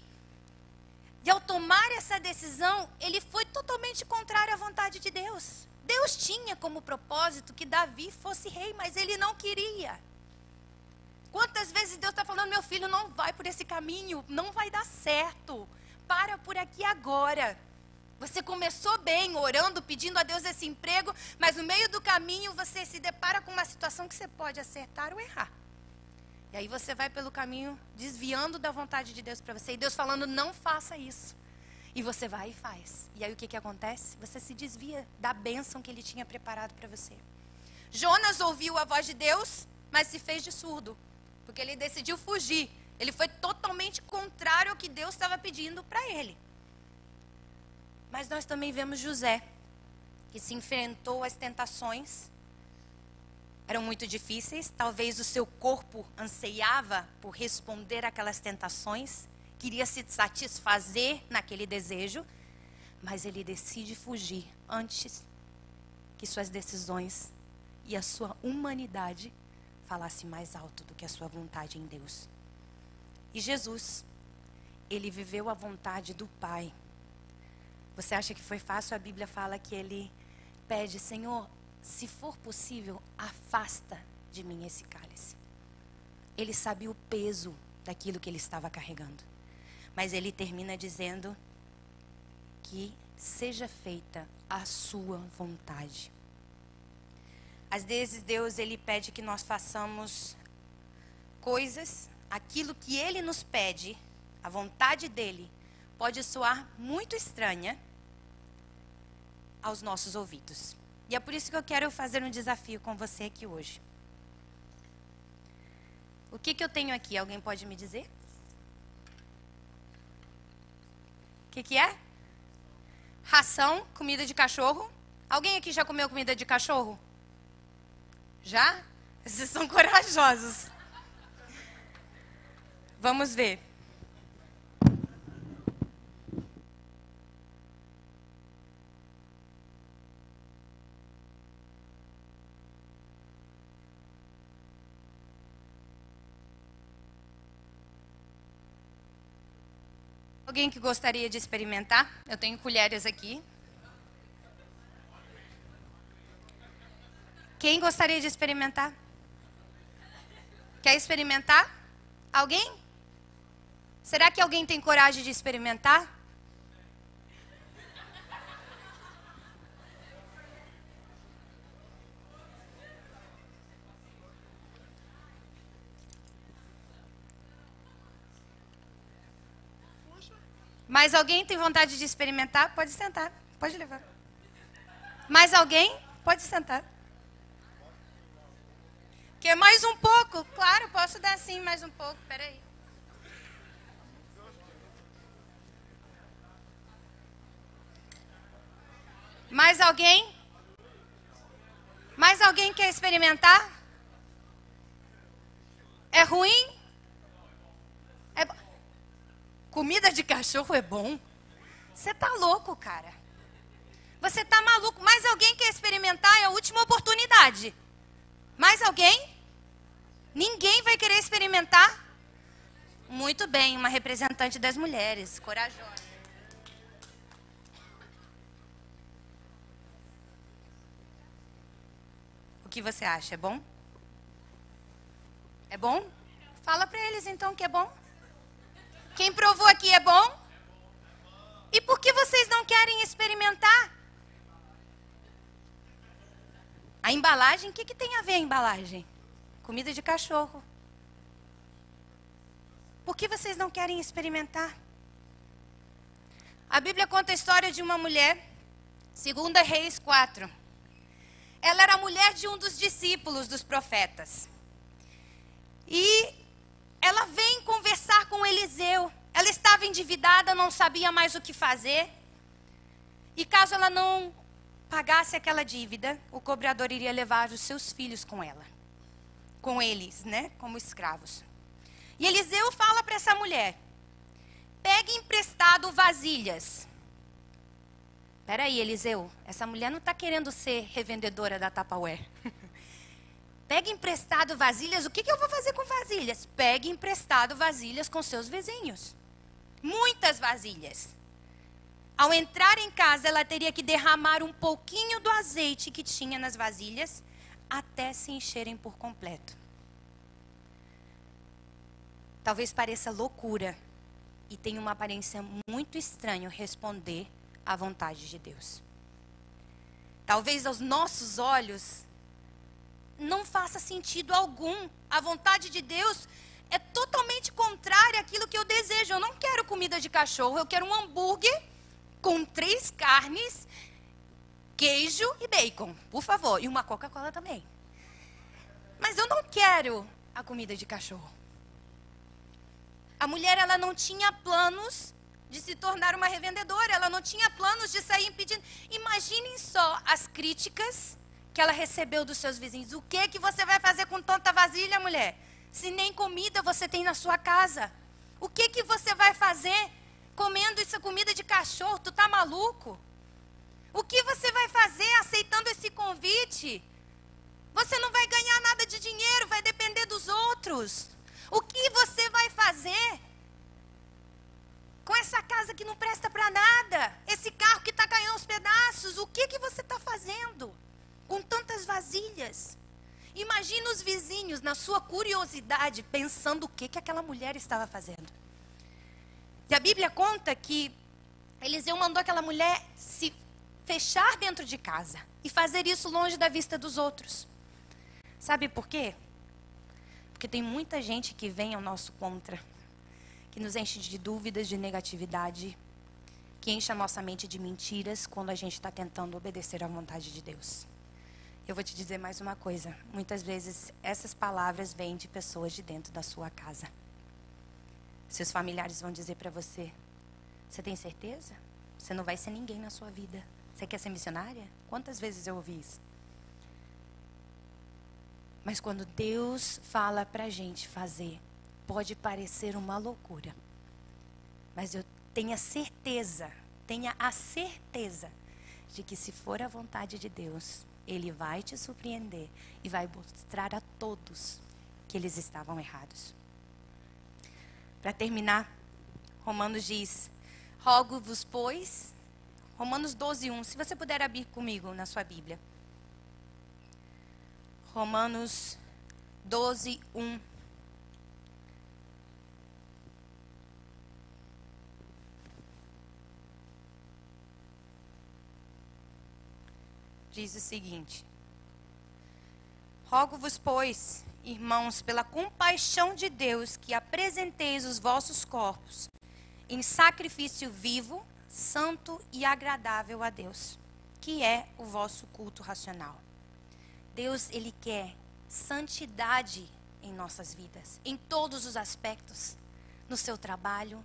E ao tomar essa decisão, ele foi totalmente contrário à vontade de Deus. Deus tinha como propósito que Davi fosse rei, mas ele não queria. Quantas vezes Deus está falando, meu filho, não vai por esse caminho, não vai dar certo. Para por aqui agora. Você começou bem, orando, pedindo a Deus esse emprego, mas no meio do caminho você se depara com uma situação que você pode acertar ou errar. E aí você vai pelo caminho desviando da vontade de Deus para você. E Deus falando, não faça isso. E você vai e faz. E aí o que acontece? Você se desvia da bênção que Ele tinha preparado para você. Jonas ouviu a voz de Deus, mas se fez de surdo. Porque ele decidiu fugir. Ele foi totalmente contrário ao que Deus estava pedindo para ele. Mas nós também vemos José, que se enfrentou às tentações. Eram muito difíceis. Talvez o seu corpo anseiava por responder àquelas tentações. Queria se satisfazer naquele desejo. Mas ele decide fugir antes que suas decisões e a sua humanidade falasse mais alto do que a sua vontade em Deus. E Jesus, ele viveu a vontade do Pai. Você acha que foi fácil? A Bíblia fala que ele pede, Senhor, se for possível, afasta de mim esse cálice. Ele sabia o peso daquilo que ele estava carregando. Mas ele termina dizendo que seja feita a sua vontade. Às vezes Deus, ele pede que nós façamos coisas, aquilo que ele nos pede, a vontade dele, pode soar muito estranha aos nossos ouvidos. E é por isso que eu quero fazer um desafio com você aqui hoje. O que eu tenho aqui? Alguém pode me dizer? O que é? Ração, comida de cachorro. Alguém aqui já comeu comida de cachorro? Já? Vocês são corajosos. Vamos ver. Alguém que gostaria de experimentar? Eu tenho colheres aqui. Quem gostaria de experimentar? Quer experimentar? Alguém? Será que alguém tem coragem de experimentar? Mais alguém tem vontade de experimentar? Pode sentar, pode levar. Mais alguém? Pode sentar. Quer mais um pouco? Claro, posso dar sim mais um pouco, peraí. Mais alguém? Mais alguém quer experimentar? É ruim? É bom. Comida de cachorro é bom? Você tá louco, cara. Você tá maluco. Mais alguém quer experimentar? É a última oportunidade. Mais alguém? Ninguém vai querer experimentar? Muito bem, uma representante das mulheres, corajosa. O que você acha? É bom? É bom? Fala pra eles então que é bom. Quem provou aqui é bom? E por que vocês não querem experimentar? A embalagem, o que tem a ver a embalagem? Comida de cachorro. Por que vocês não querem experimentar? A Bíblia conta a história de uma mulher, 2 Reis 4. Ela era mulher de um dos discípulos dos profetas. E ela vem conversar com Eliseu. Ela estava endividada, não sabia mais o que fazer. E caso ela não pagasse aquela dívida, o cobrador iria levar os seus filhos com ela. Com eles, né? Como escravos. E Eliseu fala para essa mulher: pegue emprestado vasilhas. Peraí, Eliseu, essa mulher não está querendo ser revendedora da Tupperware. Pegue emprestado vasilhas. O que eu vou fazer com vasilhas? Pegue emprestado vasilhas com seus vizinhos. Muitas vasilhas. Ao entrar em casa, ela teria que derramar um pouquinho do azeite que tinha nas vasilhas até se encherem por completo. Talvez pareça loucura e tenha uma aparência muito estranha responder à vontade de Deus. Talvez aos nossos olhos não faça sentido algum. A vontade de Deus é totalmente contrária àquilo que eu desejo. Eu não quero comida de cachorro, eu quero um hambúrguer com 3 carnes, queijo e bacon, por favor. E uma Coca-Cola também. Mas eu não quero a comida de cachorro. A mulher, ela não tinha planos de se tornar uma revendedora. Ela não tinha planos de sair pedindo. Imaginem só as críticas que ela recebeu dos seus vizinhos. O que você vai fazer com tanta vasilha, mulher? Se nem comida você tem na sua casa. O que você vai fazer comendo essa comida de cachorro? Tu tá maluco? O que você vai fazer aceitando esse convite? Você não vai ganhar nada de dinheiro, vai depender dos outros. O que você vai fazer com essa casa que não presta para nada? Esse carro que está caindo aos pedaços? O que você está fazendo com tantas vasilhas? Imagina os vizinhos, na sua curiosidade, pensando o que aquela mulher estava fazendo. E a Bíblia conta que Eliseu mandou aquela mulher se fechar dentro de casa e fazer isso longe da vista dos outros. Sabe por quê? Porque tem muita gente que vem ao nosso contra, que nos enche de dúvidas, de negatividade, que enche a nossa mente de mentiras quando a gente está tentando obedecer à vontade de Deus. Eu vou te dizer mais uma coisa. Muitas vezes essas palavras vêm de pessoas de dentro da sua casa. Seus familiares vão dizer para você: você tem certeza? Você não vai ser ninguém na sua vida. Você quer ser missionária? Quantas vezes eu ouvi isso? Mas quando Deus fala para a gente fazer, pode parecer uma loucura. Mas eu tenho a certeza de que se for a vontade de Deus, Ele vai te surpreender e vai mostrar a todos que eles estavam errados. Para terminar, Romanos diz: rogo-vos, pois, Romanos 12:1, se você puder abrir comigo na sua Bíblia. Romanos 12:1. Diz o seguinte: rogo-vos, pois, irmãos, pela compaixão de Deus, que apresenteis os vossos corpos em sacrifício vivo, santo e agradável a Deus, que é o vosso culto racional. Deus, Ele quer santidade em nossas vidas, em todos os aspectos, no seu trabalho,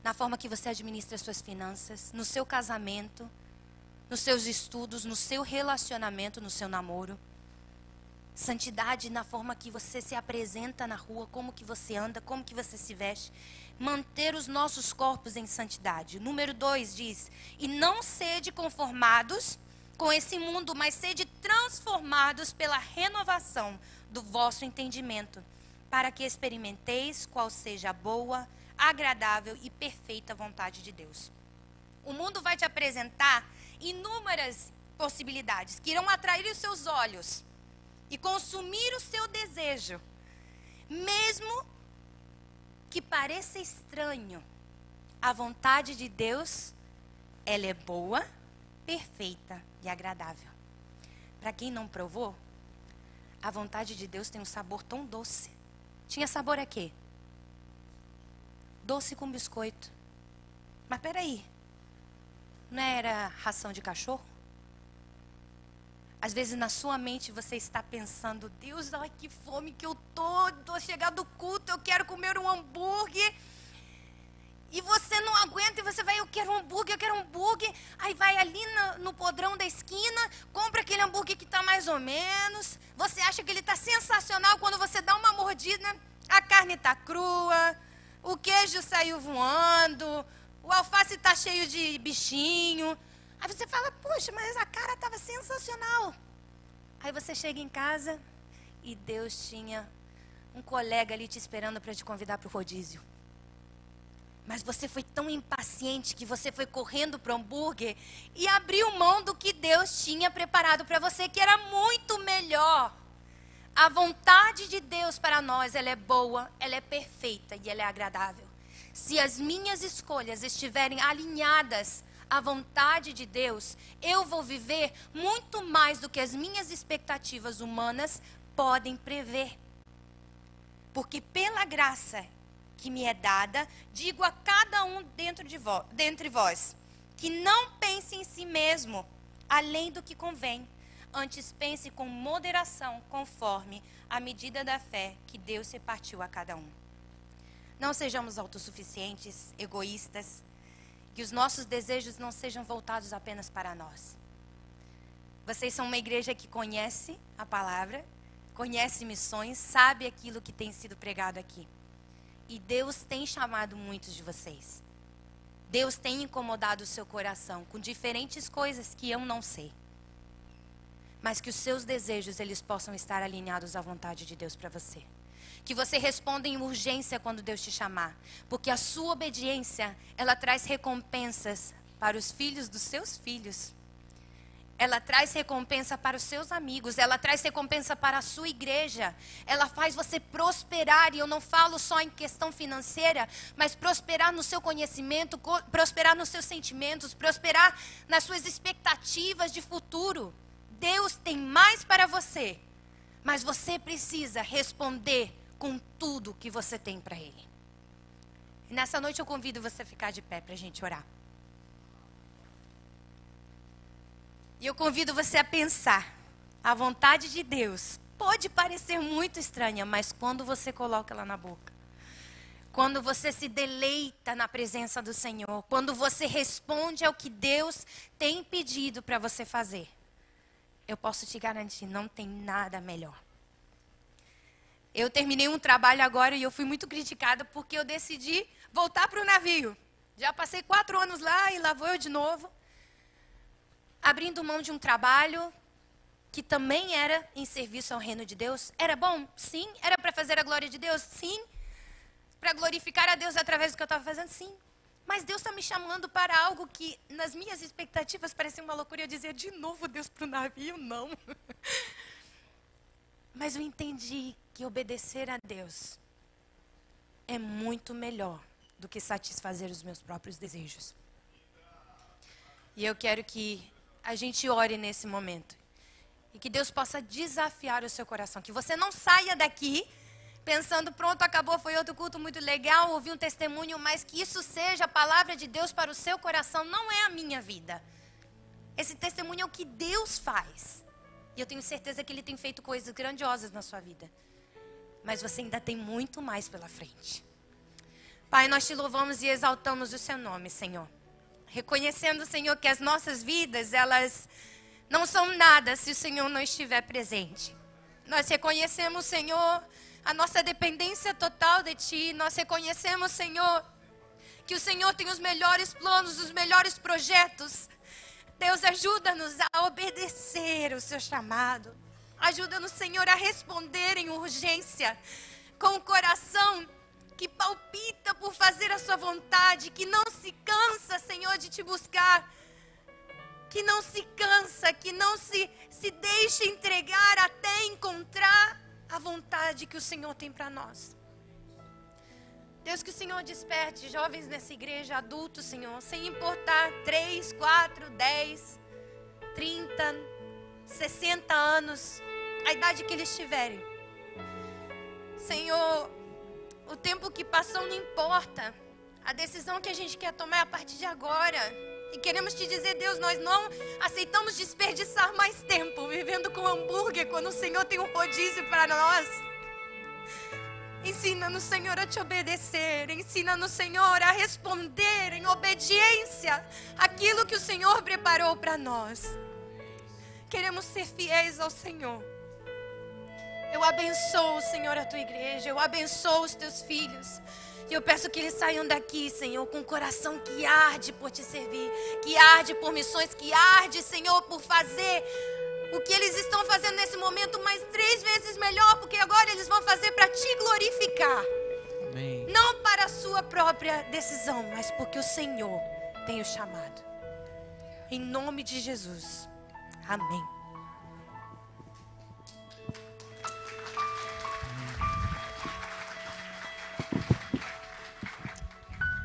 na forma que você administra as suas finanças, no seu casamento, nos seus estudos, no seu relacionamento, no seu namoro. Santidade na forma que você se apresenta na rua, como que você anda, como que você se veste. Manter os nossos corpos em santidade. Número 2 diz: e não sede conformados com esse mundo, mas sede transformados pela renovação do vosso entendimento, para que experimenteis qual seja a boa, agradável e perfeita vontade de Deus. O mundo vai te apresentar inúmeras possibilidades que irão atrair os seus olhos e consumir o seu desejo, mesmo que pareça estranho. A vontade de Deus, ela é boa, perfeita e agradável. Para quem não provou, a vontade de Deus tem um sabor tão doce. Tinha sabor a quê? Doce com biscoito. Mas peraí, não era ração de cachorro? Às vezes na sua mente você está pensando: Deus, ai que fome que eu tô chegando do culto, eu quero comer um hambúrguer. E você não aguenta e você vai: eu quero um hambúrguer, eu quero um hambúrguer. Aí vai ali no podrão da esquina, compra aquele hambúrguer que está mais ou menos. Você acha que ele está sensacional, quando você dá uma mordida, a carne está crua, o queijo saiu voando, o alface está cheio de bichinho. Aí você fala: poxa, mas a cara estava sensacional. Aí você chega em casa e Deus tinha um colega ali te esperando para te convidar para o rodízio. Mas você foi tão impaciente que você foi correndo para o hambúrguer e abriu mão do que Deus tinha preparado para você, que era muito melhor. A vontade de Deus para nós, ela é boa, ela é perfeita e ela é agradável. Se as minhas escolhas estiverem alinhadas à vontade de Deus, eu vou viver muito mais do que as minhas expectativas humanas podem prever. Porque pela graça que me é dada, digo a cada um dentre vós, que não pense em si mesmo além do que convém, antes pense com moderação, conforme a medida da fé que Deus repartiu a cada um. Não sejamos autossuficientes, egoístas, que os nossos desejos não sejam voltados apenas para nós. Vocês são uma igreja que conhece a palavra, conhece missões, sabe aquilo que tem sido pregado aqui. E Deus tem chamado muitos de vocês. Deus tem incomodado o seu coração com diferentes coisas que eu não sei. Mas que os seus desejos, eles possam estar alinhados à vontade de Deus para você. Que você responda em urgência quando Deus te chamar. Porque a sua obediência, ela traz recompensas para os filhos dos seus filhos. ela traz recompensa para os seus amigos, ela traz recompensa para a sua igreja, ela faz você prosperar, e eu não falo só em questão financeira, mas prosperar no seu conhecimento, prosperar nos seus sentimentos, prosperar nas suas expectativas de futuro. Deus tem mais para você, mas você precisa responder com tudo que você tem para Ele. E nessa noite eu convido você a ficar de pé para a gente orar. E eu convido você a pensar, a vontade de Deus pode parecer muito estranha, mas quando você coloca ela na boca, quando você se deleita na presença do Senhor, quando você responde ao que Deus tem pedido para você fazer, eu posso te garantir, não tem nada melhor. Eu terminei um trabalho agora e eu fui muito criticada porque eu decidi voltar para o navio. Já passei 4 anos lá e lá vou eu de novo. Abrindo mão de um trabalho que também era em serviço ao reino de Deus. Era bom? Sim. Era para fazer a glória de Deus? Sim. Para glorificar a Deus através do que eu estava fazendo? Sim. Mas Deus está me chamando para algo que nas minhas expectativas parecia uma loucura. Eu dizia, de novo Deus para o navio? Não. Mas eu entendi que obedecer a Deus é muito melhor do que satisfazer os meus próprios desejos. E eu quero que a gente ore nesse momento. E que Deus possa desafiar o seu coração. Que você não saia daqui pensando, pronto, acabou, foi outro culto muito legal, ouvi um testemunho, mas que isso seja a palavra de Deus para o seu coração. Não é a minha vida. Esse testemunho é o que Deus faz. E eu tenho certeza que Ele tem feito coisas grandiosas na sua vida. Mas você ainda tem muito mais pela frente. Pai, nós te louvamos e exaltamos o seu nome, Senhor. Reconhecendo, Senhor, que as nossas vidas, elas não são nada se o Senhor não estiver presente. Nós reconhecemos, Senhor, a nossa dependência total de Ti. Nós reconhecemos, Senhor, que o Senhor tem os melhores planos, os melhores projetos. Deus, ajuda-nos a obedecer o seu chamado. Ajuda-nos, Senhor, a responder em urgência, com o coração que palpita por fazer a sua vontade, que não se cansa, Senhor, de te buscar, que não se cansa, que não se deixa entregar até encontrar a vontade que o Senhor tem para nós. Deus, que o Senhor desperte jovens nessa igreja, adultos, Senhor, sem importar 3, 4, 10, 30, 60 anos, a idade que eles tiverem. Senhor, o tempo que passou não importa. A decisão que a gente quer tomar é a partir de agora. E queremos te dizer, Deus, nós não aceitamos desperdiçar mais tempo vivendo com hambúrguer quando o Senhor tem um rodízio para nós. Ensina-nos, Senhor, a te obedecer. Ensina-nos, Senhor, a responder em obediência aquilo que o Senhor preparou para nós. Queremos ser fiéis ao Senhor. Eu abençoo, Senhor, a tua igreja. Eu abençoo os teus filhos. E eu peço que eles saiam daqui, Senhor, com um coração que arde por te servir, que arde por missões, que arde, Senhor, por fazer o que eles estão fazendo nesse momento, mas 3 vezes melhor, porque agora eles vão fazer para te glorificar. Amém. Não para a sua própria decisão, mas porque o Senhor tem o chamado. Em nome de Jesus. Amém.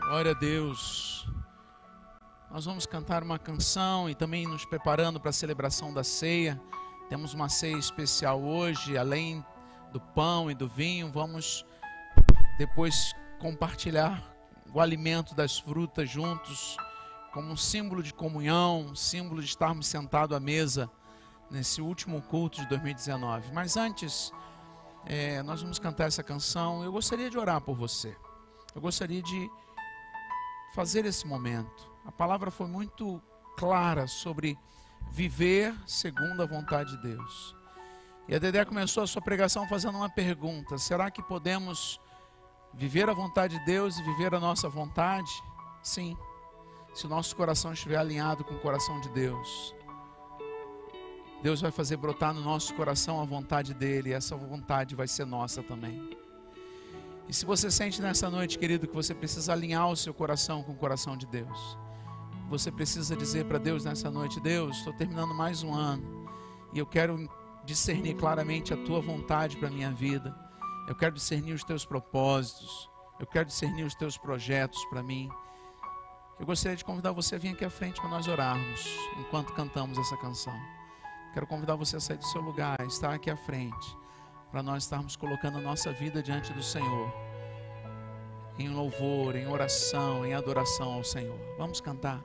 Glória a Deus. Nós vamos cantar uma canção e também nos preparando para a celebração da ceia. Temos uma ceia especial hoje, além do pão e do vinho. Vamos depois compartilhar o alimento das frutas juntos, como um símbolo de comunhão, um símbolo de estarmos sentados à mesa nesse último culto de 2019. Mas antes, nós vamos cantar essa canção. Eu gostaria de orar por você. Eu gostaria de fazer esse momento. A palavra foi muito clara sobre viver segundo a vontade de Deus. E a Dedé começou a sua pregação fazendo uma pergunta: será que podemos viver a vontade de Deus e viver a nossa vontade? Sim, se o nosso coração estiver alinhado com o coração de Deus. Deus vai fazer brotar no nosso coração a vontade dele, e essa vontade vai ser nossa também. E se você sente nessa noite, querido, que você precisa alinhar o seu coração com o coração de Deus, Você precisa dizer para Deus nessa noite: Deus, estou terminando mais um ano e eu quero discernir claramente a tua vontade para a minha vida. Eu quero discernir os teus propósitos. Eu quero discernir os teus projetos para mim. Eu gostaria de convidar você a vir aqui à frente para nós orarmos enquanto cantamos essa canção. Quero convidar você a sair do seu lugar, estar aqui à frente, para nós estarmos colocando a nossa vida diante do Senhor, em louvor, em oração, em adoração ao Senhor. Vamos cantar.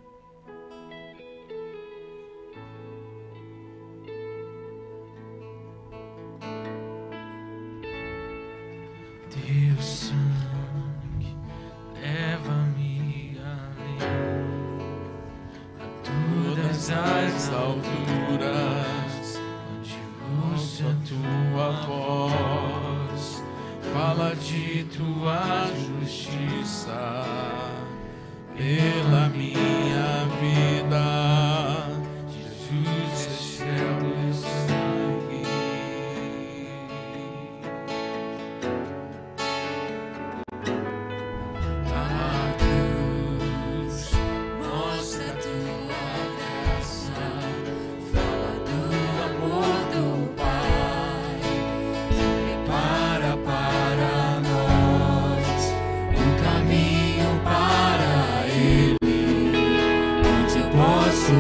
Teu sangue leva-me além a todas as alturas, onde ouço a tua voz, fala de tua justiça pela minha vida. Jesus é teu sangue. A cruz mostra tua graça, fala do amor do Pai, prepara para nós um caminho para Ele, onde eu posso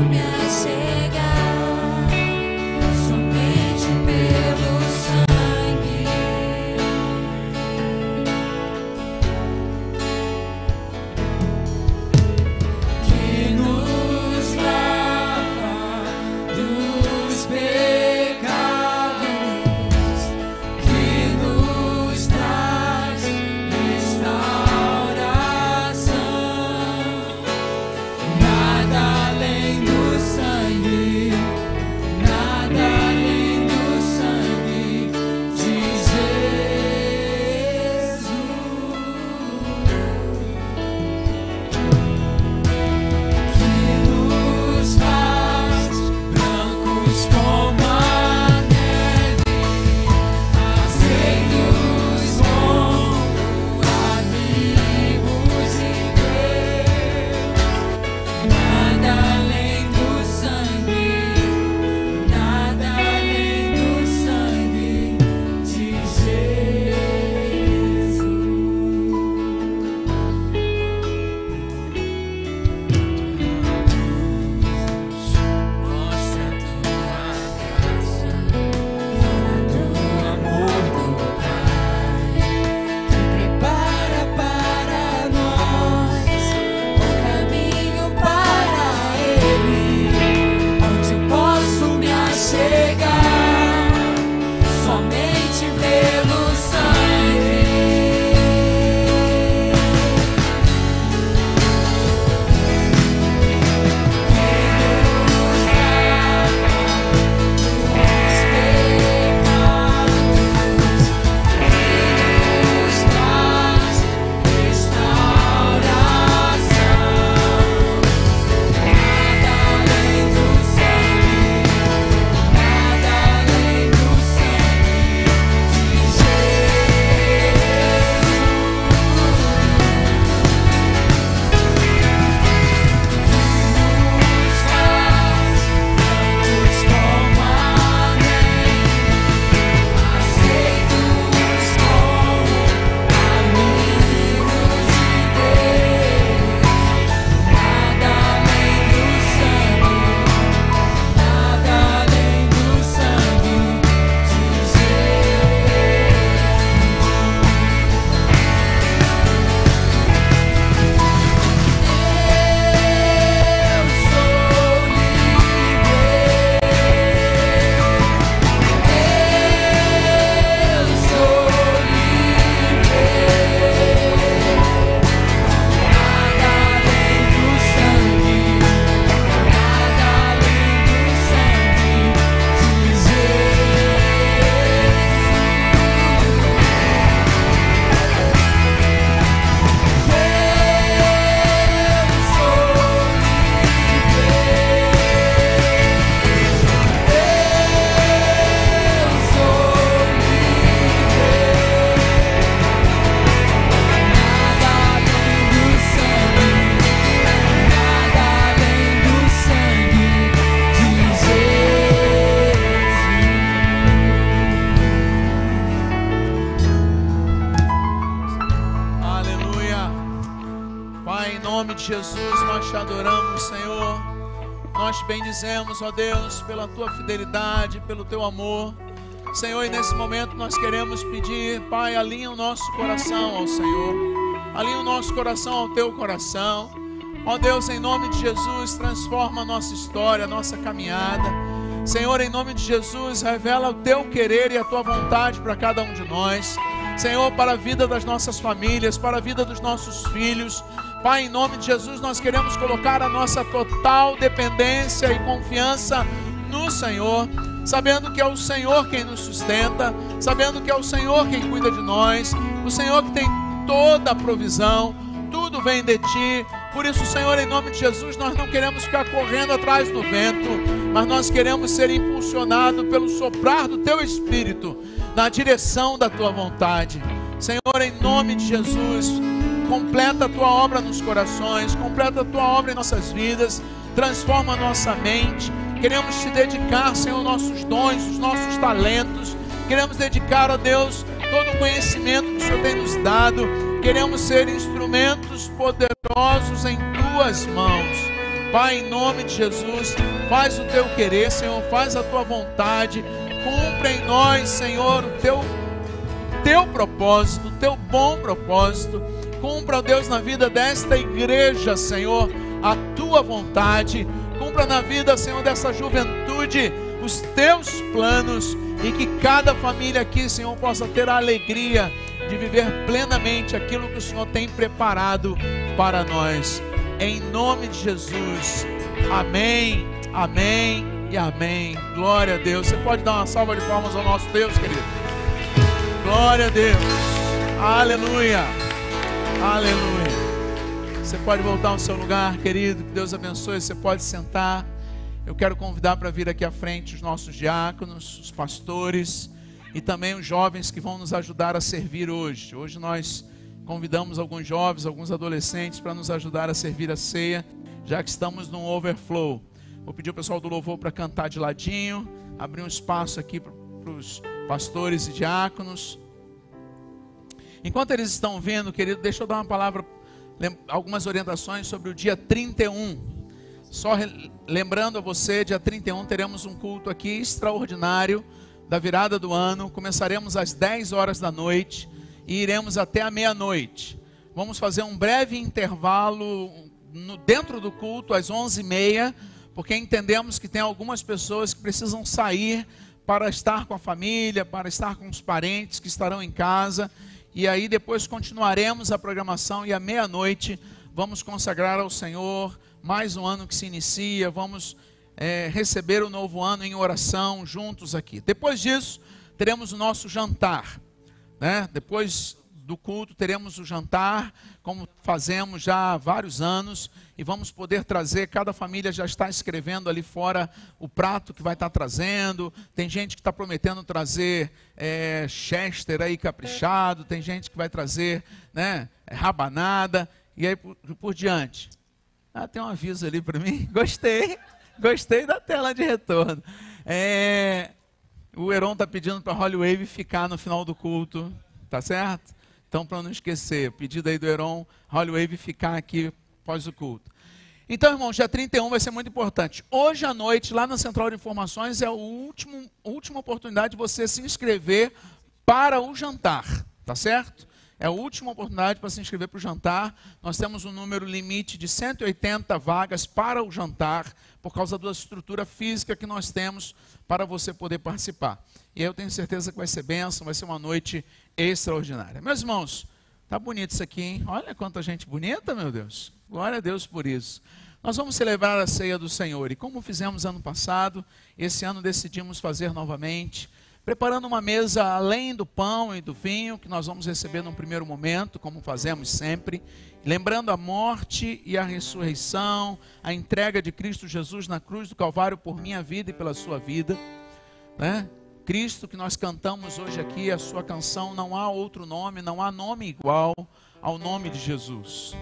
Jesus, nós te adoramos, Senhor. Nós te bendizemos, ó Deus, pela tua fidelidade, pelo teu amor. Senhor, e nesse momento nós queremos pedir, Pai, alinha o nosso coração ao Senhor. Alinha o nosso coração ao teu coração. Ó Deus, em nome de Jesus, transforma a nossa história, a nossa caminhada. Senhor, em nome de Jesus, revela o teu querer e a tua vontade para cada um de nós. Senhor, para a vida das nossas famílias, para a vida dos nossos filhos. Pai, em nome de Jesus, nós queremos colocar a nossa total dependência e confiança no Senhor, sabendo que é o Senhor quem nos sustenta, sabendo que é o Senhor quem cuida de nós, o Senhor que tem toda a provisão, tudo vem de Ti. Por isso, Senhor, em nome de Jesus, nós não queremos ficar correndo atrás do vento, mas nós queremos ser impulsionados pelo soprar do Teu Espírito, na direção da Tua vontade. Senhor, em nome de Jesus, completa a Tua obra nos corações, completa a Tua obra em nossas vidas, transforma a nossa mente. Queremos Te dedicar, Senhor, nossos dons, os nossos talentos. Queremos dedicar a Deus todo o conhecimento que o Senhor tem nos dado. Queremos ser instrumentos poderosos em Tuas mãos. Pai, em nome de Jesus, faz o Teu querer, Senhor, faz a Tua vontade. Cumpra em nós, Senhor, o Teu propósito, o Teu bom propósito. Cumpra, ó Deus, na vida desta igreja, Senhor, a Tua vontade. Cumpra na vida, Senhor, dessa juventude, os Teus planos. E que cada família aqui, Senhor, possa ter a alegria de viver plenamente aquilo que o Senhor tem preparado para nós. Em nome de Jesus. Amém, amém e amém. Glória a Deus. Você pode dar uma salva de palmas ao nosso Deus, querido? Glória a Deus. Aleluia. Aleluia. Você pode voltar ao seu lugar, querido. Que Deus abençoe. Você pode sentar. Eu quero convidar para vir aqui à frente os nossos diáconos, os pastores e também os jovens que vão nos ajudar a servir hoje. Hoje nós convidamos alguns jovens, alguns adolescentes para nos ajudar a servir a ceia, já que estamos num overflow. Vou pedir ao pessoal do louvor para cantar de ladinho, abrir um espaço aqui para os pastores e diáconos. Enquanto eles estão vindo, querido, deixa eu dar uma palavra, algumas orientações sobre o dia 31. Só lembrando a você, dia 31 teremos um culto aqui extraordinário da virada do ano. Começaremos às 10 horas da noite e iremos até a meia-noite. Vamos fazer um breve intervalo dentro do culto às 11h30, porque entendemos que tem algumas pessoas que precisam sair para estar com a família, para estar com os parentes que estarão em casa. E aí depois continuaremos a programação e à meia-noite vamos consagrar ao Senhor mais um ano que se inicia. Vamos receber o novo ano em oração juntos aqui. Depois disso teremos o nosso jantar, né? Depois do culto teremos o jantar, como fazemos já há vários anos, e vamos poder trazer, cada família já está escrevendo ali fora o prato que vai estar trazendo. Tem gente que está prometendo trazer chester aí caprichado, tem gente que vai trazer, né, rabanada, e aí por diante. Tem um aviso ali para mim, gostei da tela de retorno. O Heron está pedindo para a Holy Wave ficar no final do culto, tá certo? Então, para não esquecer, pedido aí do Heron, Holy Wave ficar aqui após o culto. Então, irmãos, dia 31 vai ser muito importante. Hoje à noite, lá na Central de Informações, é a última oportunidade de você se inscrever para o jantar, tá certo? É a última oportunidade para se inscrever para o jantar. Nós temos um número limite de 180 vagas para o jantar, por causa da estrutura física que nós temos para você poder participar. E eu tenho certeza que vai ser bênção, vai ser uma noite extraordinária. Meus irmãos, tá bonito isso aqui, hein? Olha quanta gente bonita, meu Deus. Glória a Deus por isso. Nós vamos celebrar a ceia do Senhor. E como fizemos ano passado, esse ano decidimos fazer novamente, preparando uma mesa além do pão e do vinho, que nós vamos receber num primeiro momento, como fazemos sempre, lembrando a morte e a ressurreição, a entrega de Cristo Jesus na cruz do Calvário por minha vida e pela sua vida, né? Cristo, que nós cantamos hoje aqui, a sua canção, não há outro nome, não há nome igual ao nome de Jesus.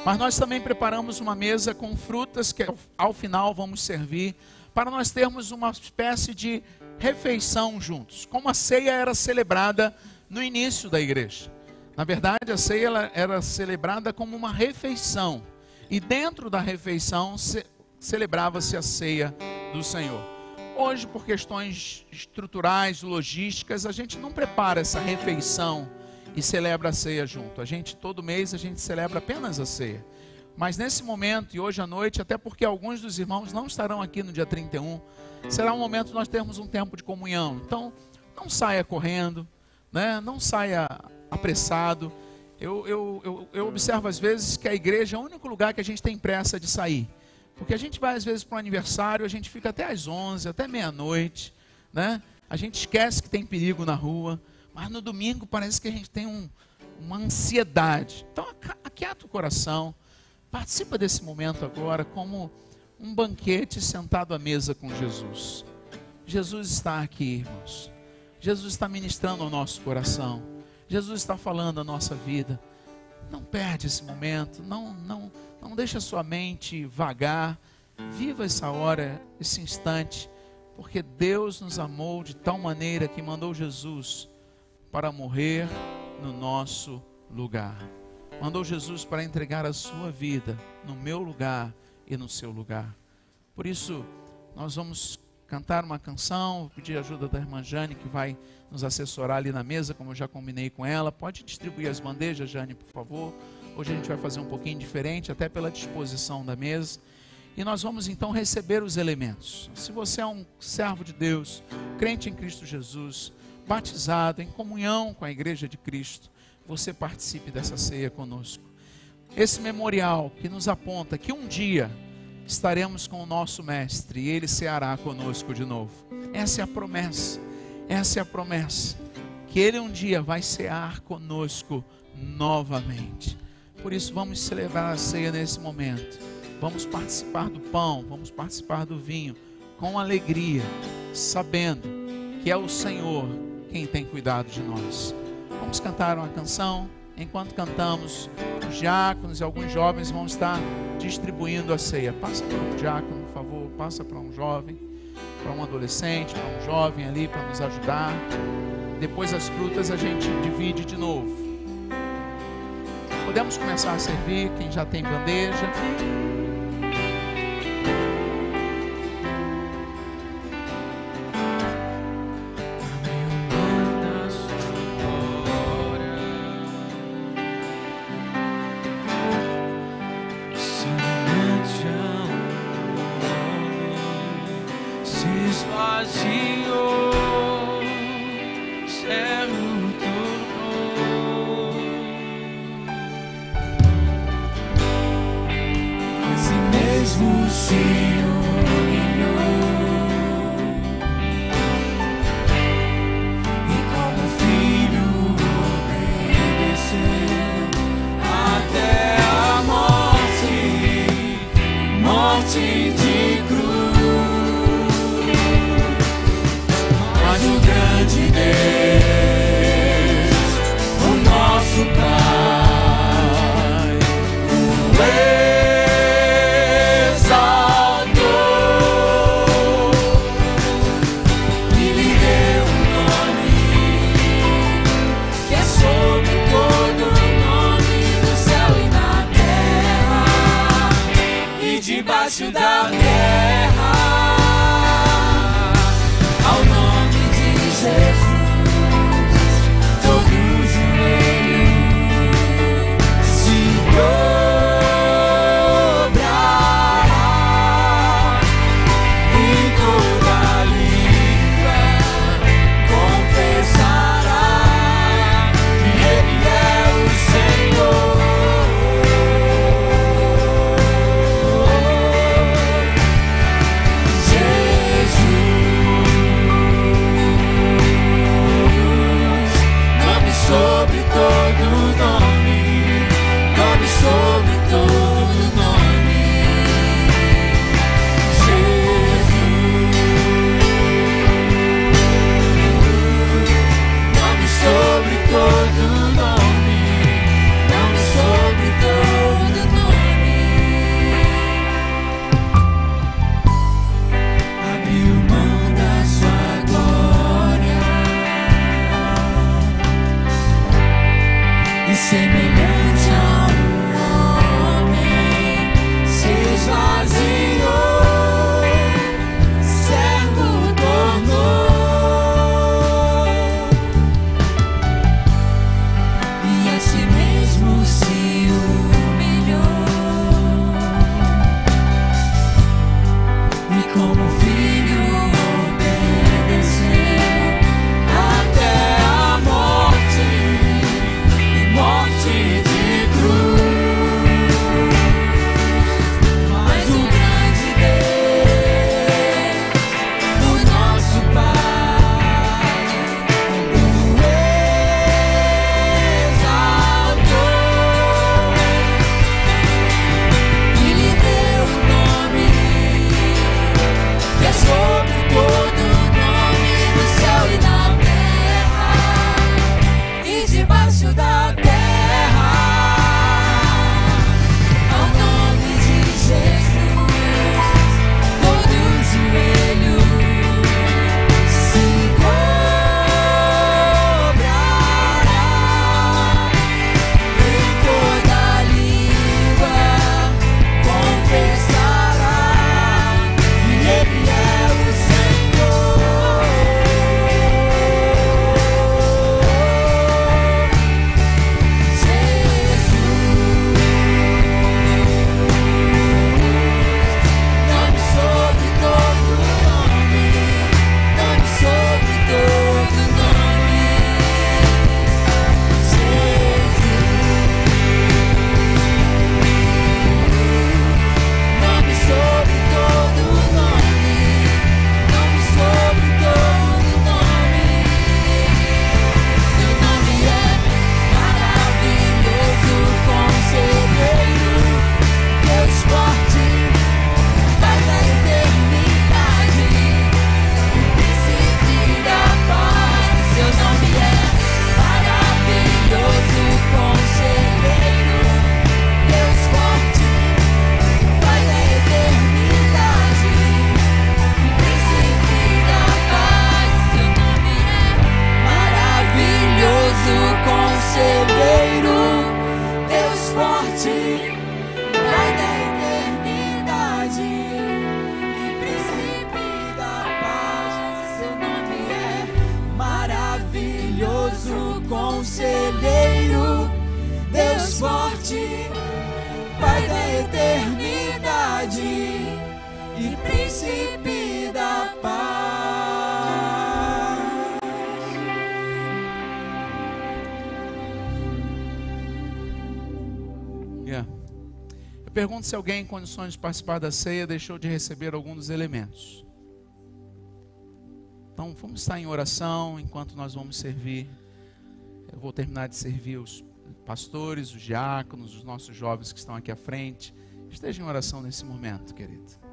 Mas nós também preparamos uma mesa com frutas que ao final vamos servir, para nós termos uma espécie de refeição juntos, como a ceia era celebrada no início da igreja. Na verdade, a ceia era celebrada como uma refeição. E dentro da refeição celebrava-se a ceia do Senhor. Hoje, por questões estruturais, logísticas, a gente não prepara essa refeição e celebra a ceia junto. Todo mês a gente celebra apenas a ceia. Mas nesse momento e hoje à noite, até porque alguns dos irmãos não estarão aqui no dia 31, será um momento de nós termos um tempo de comunhão. Então, não saia correndo, né? Não saia apressado. Eu observo às vezes que a igreja é o único lugar que a gente tem pressa de sair. Porque a gente vai às vezes para o aniversário, a gente fica até às 11, até meia-noite, né? A gente esquece que tem perigo na rua, mas no domingo parece que a gente tem uma ansiedade. Então aquieta o coração, participa desse momento agora como um banquete sentado à mesa com Jesus. Jesus está aqui, irmãos. Jesus está ministrando ao nosso coração. Jesus está falando a nossa vida. Não perde esse momento, não deixe a sua mente vagar. Viva essa hora, esse instante, porque Deus nos amou de tal maneira que mandou Jesus para morrer no nosso lugar. Mandou Jesus para entregar a sua vida no meu lugar e no seu lugar. Por isso, nós vamos cantar uma canção, pedir a ajuda da irmã Jane, que vai nos assessorar ali na mesa, como eu já combinei com ela. Pode distribuir as bandejas, Jane, por favor. Hoje a gente vai fazer um pouquinho diferente, até pela disposição da mesa. E nós vamos então receber os elementos. Se você é um servo de Deus, crente em Cristo Jesus, batizado, em comunhão com a igreja de Cristo, você participe dessa ceia conosco. Esse memorial que nos aponta que um dia estaremos com o nosso mestre e ele ceará conosco de novo. Essa é a promessa. Essa é a promessa. Que ele um dia vai cear conosco novamente. Por isso vamos celebrar a ceia nesse momento. Vamos participar do pão, vamos participar do vinho com alegria, sabendo que é o Senhor quem tem cuidado de nós. Vamos cantar uma canção. Enquanto cantamos, os diáconos e alguns jovens vão estar distribuindo a ceia. Passa para um diácono, por favor. Passa para um jovem, para um adolescente, para um jovem ali, para nos ajudar. Depois as frutas a gente divide de novo. Podemos começar a servir, quem já tem bandeja. Exaltado poderoso conselheiro, Deus forte, Pai da eternidade e príncipe da paz. Eu pergunto se alguém em condições de participar da ceia deixou de receber algum dos elementos. Então vamos estar em oração enquanto nós vamos servir. Eu vou terminar de servir os pastores, os diáconos, os nossos jovens que estão aqui à frente. Esteja em oração nesse momento, querido.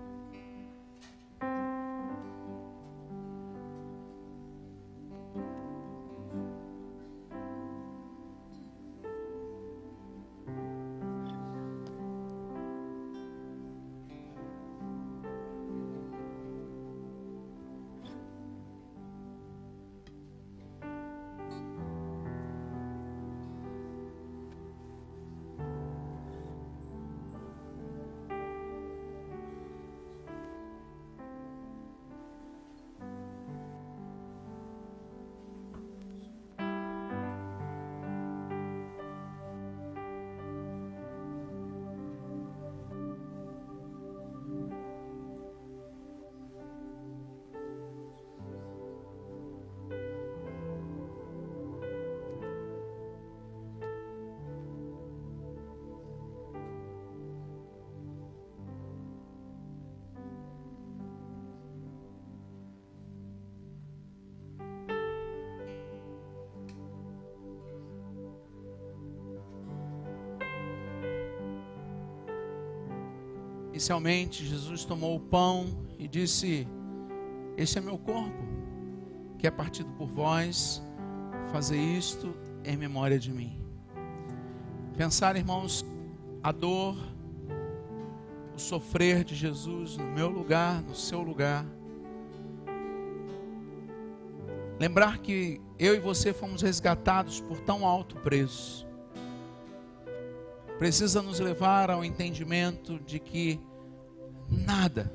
Inicialmente, Jesus tomou o pão e disse: este é meu corpo, que é partido por vós, fazer isto em memória de mim. Pensar, irmãos, a dor, o sofrer de Jesus no meu lugar, no seu lugar. Lembrar que eu e você fomos resgatados por tão alto preço. Precisa nos levar ao entendimento de que nada,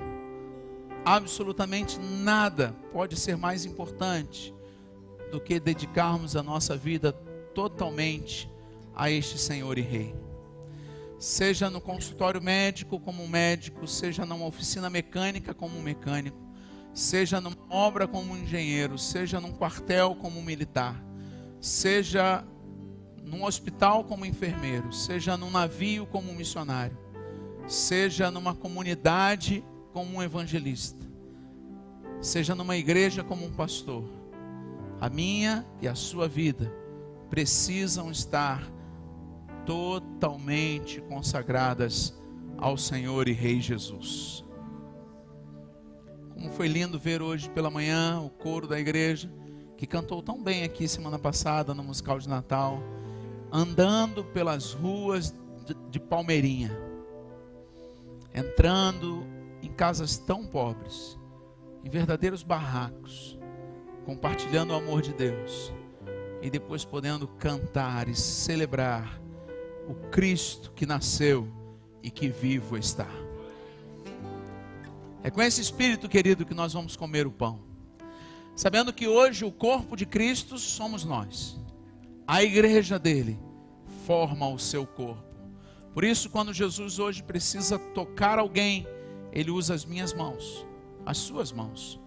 absolutamente nada, pode ser mais importante do que dedicarmos a nossa vida totalmente a este Senhor e Rei. Seja no consultório médico como um médico, seja numa oficina mecânica como um mecânico, seja numa obra como um engenheiro, seja num quartel como um militar, seja num hospital como enfermeiro, seja num navio como um missionário, seja numa comunidade como um evangelista, seja numa igreja como um pastor, a minha e a sua vida precisam estar totalmente consagradas ao Senhor e Rei Jesus. Como foi lindo ver hoje pela manhã o coro da igreja, que cantou tão bem aqui semana passada no musical de Natal, andando pelas ruas de Palmeirinha, entrando em casas tão pobres, em verdadeiros barracos, compartilhando o amor de Deus, e depois podendo cantar e celebrar o Cristo que nasceu e que vivo está. É com esse espírito, querido, que nós vamos comer o pão, sabendo que hoje o corpo de Cristo somos nós. A igreja dele forma o seu corpo. Por isso, quando Jesus hoje precisa tocar alguém, ele usa as minhas mãos, as suas mãos.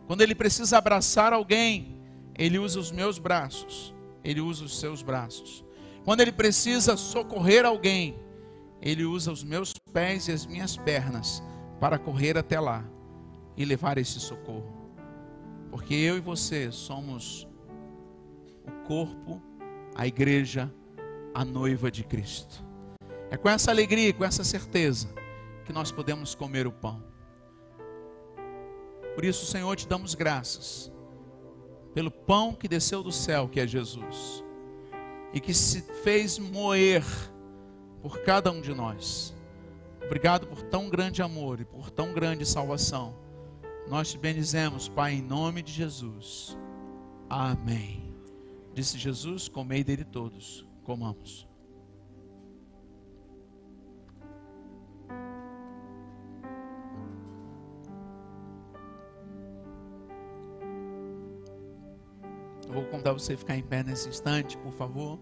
Quando ele precisa abraçar alguém, ele usa os meus braços, ele usa os seus braços. Quando ele precisa socorrer alguém, ele usa os meus pés e as minhas pernas para correr até lá e levar esse socorro. Porque eu e você somos o corpo, a igreja, a noiva de Cristo. É com essa alegria, com essa certeza que nós podemos comer o pão. Por isso, Senhor, te damos graças pelo pão que desceu do céu, que é Jesus, e que se fez moer por cada um de nós. Obrigado por tão grande amor e por tão grande salvação. Nós te bendizemos, Pai, em nome de Jesus. Amém. Disse Jesus: comei dele todos, comamos. Eu vou convidar você a ficar em pé nesse instante, por favor.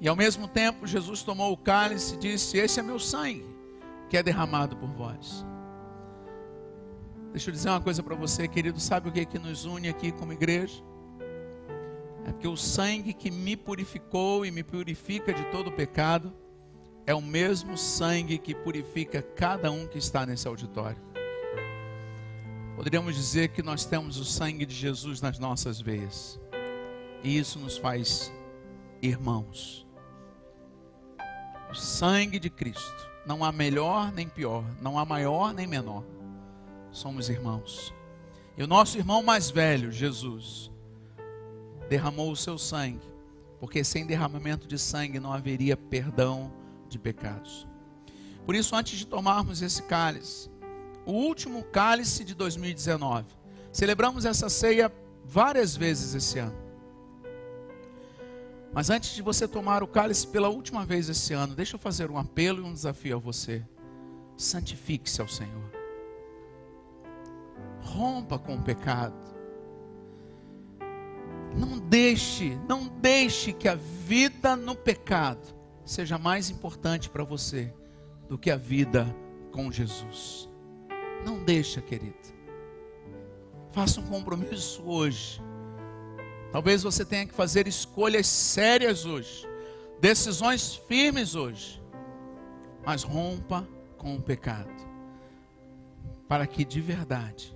E ao mesmo tempo, Jesus tomou o cálice e disse: esse é meu sangue, que é derramado por vós. Deixa eu dizer uma coisa para você, querido. Sabe o que nos une aqui como igreja? É porque o sangue que me purificou e me purifica de todo pecado é o mesmo sangue que purifica cada um que está nesse auditório. Poderíamos dizer que nós temos o sangue de Jesus nas nossas veias. E isso nos faz irmãos. O sangue de Cristo. Não há melhor nem pior. Não há maior nem menor. Somos irmãos. E o nosso irmão mais velho, Jesus, derramou o seu sangue. Porque sem derramamento de sangue não haveria perdão de pecados. Por isso, antes de tomarmos esse cálice, o último cálice de 2019, celebramos essa ceia várias vezes esse ano. Mas antes de você tomar o cálice pela última vez esse ano, deixa eu fazer um apelo e um desafio a você. Santifique-se ao Senhor. Rompa com o pecado. Não deixe que a vida no pecado seja mais importante para você do que a vida com Jesus. Não deixa, querido. Faça um compromisso hoje. Talvez você tenha que fazer escolhas sérias hoje, decisões firmes hoje, mas rompa com o pecado, para que de verdade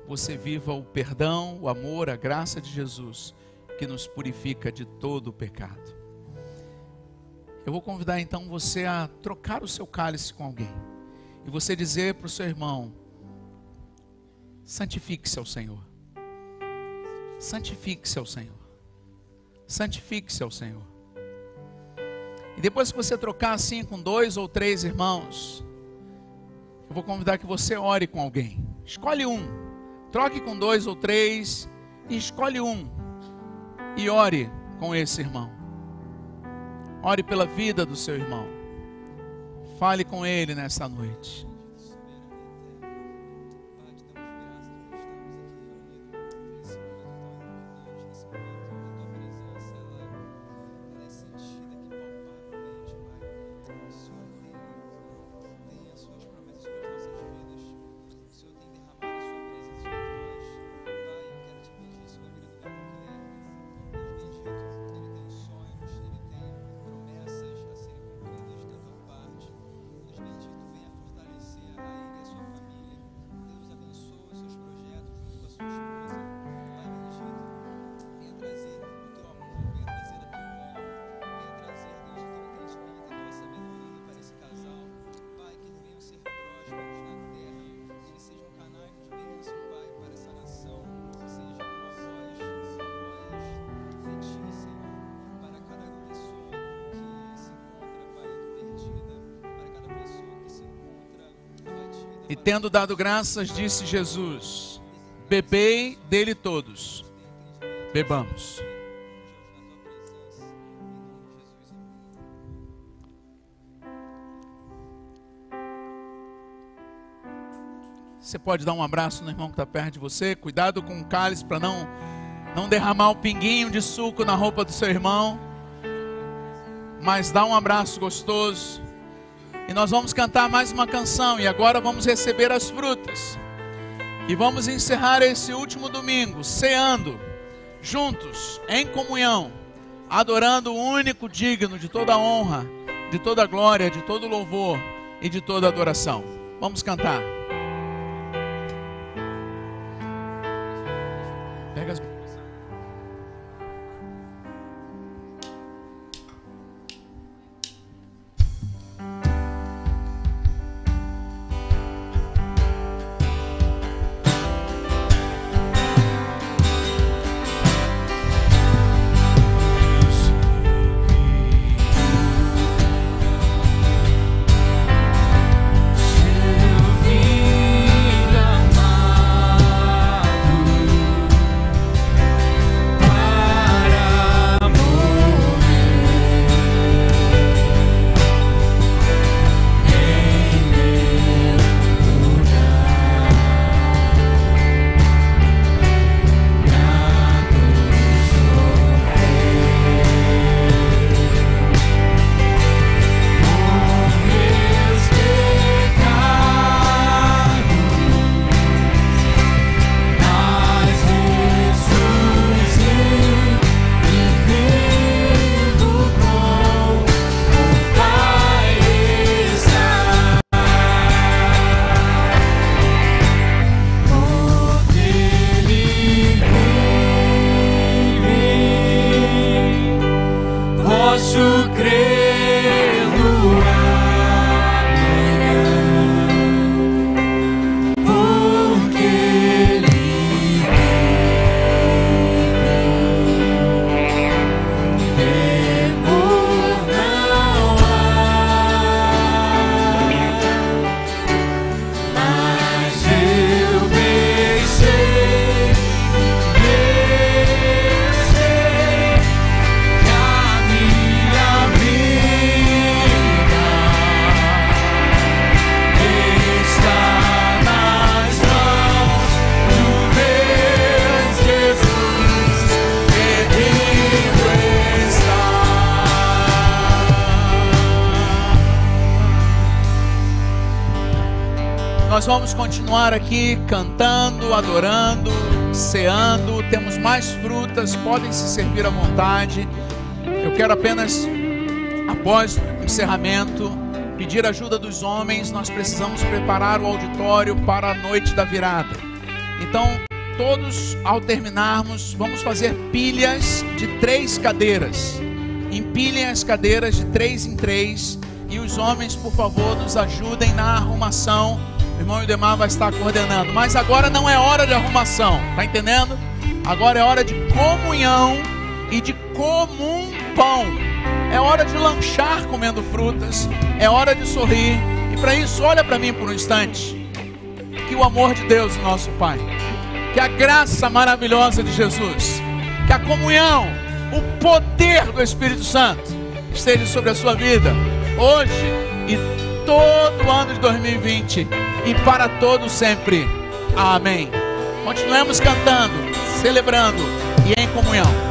você viva o perdão, o amor, a graça de Jesus, que nos purifica de todo o pecado. Eu vou convidar então você a trocar o seu cálice com alguém, e você dizer para o seu irmão: santifique-se ao Senhor. Santifique-se ao Senhor. Santifique-se ao Senhor. E depois que você trocar assim com 2 ou 3 irmãos, eu vou convidar que você ore com alguém. Escolhe um. Troque com 2 ou 3 e escolhe um. E ore com esse irmão. Ore pela vida do seu irmão. Fale com ele nessa noite. E tendo dado graças, disse Jesus: bebei dele todos, bebamos. Você pode dar um abraço no irmão que está perto de você. Cuidado com o cálice para não derramar um pinguinho de suco na roupa do seu irmão. Mas dá um abraço gostoso. E nós vamos cantar mais uma canção. E agora vamos receber as frutas. E vamos encerrar esse último domingo ceando juntos, em comunhão, adorando o único digno de toda honra, de toda glória, de todo louvor e de toda adoração. Vamos cantar. Pega as... Be posso crer no amanhã, porque Ele vive. Temor não há, mas eu bem sei que a minha vida está nas mãos do meu Jesus, querido está. Nós vamos continuar aqui cantando, adorando, ceando. Temos mais frutas, podem se servir à vontade. Eu quero apenas, após o encerramento, pedir a ajuda dos homens. Nós precisamos preparar o auditório para a noite da virada. Então, todos, ao terminarmos, vamos fazer pilhas de 3 cadeiras. Empilhem as cadeiras de 3 em 3. E os homens, por favor, nos ajudem na arrumação. O irmão Ildemar vai estar coordenando. Mas agora não é hora de arrumação, tá entendendo? Agora é hora de comunhão e de comum pão. É hora de lanchar comendo frutas. É hora de sorrir. E para isso, olha para mim por um instante. Que o amor de Deus, nosso Pai, que a graça maravilhosa de Jesus, que a comunhão, o poder do Espírito Santo esteja sobre a sua vida hoje e todo o ano de 2020 e para todo sempre. Amém. Continuemos cantando, celebrando e em comunhão.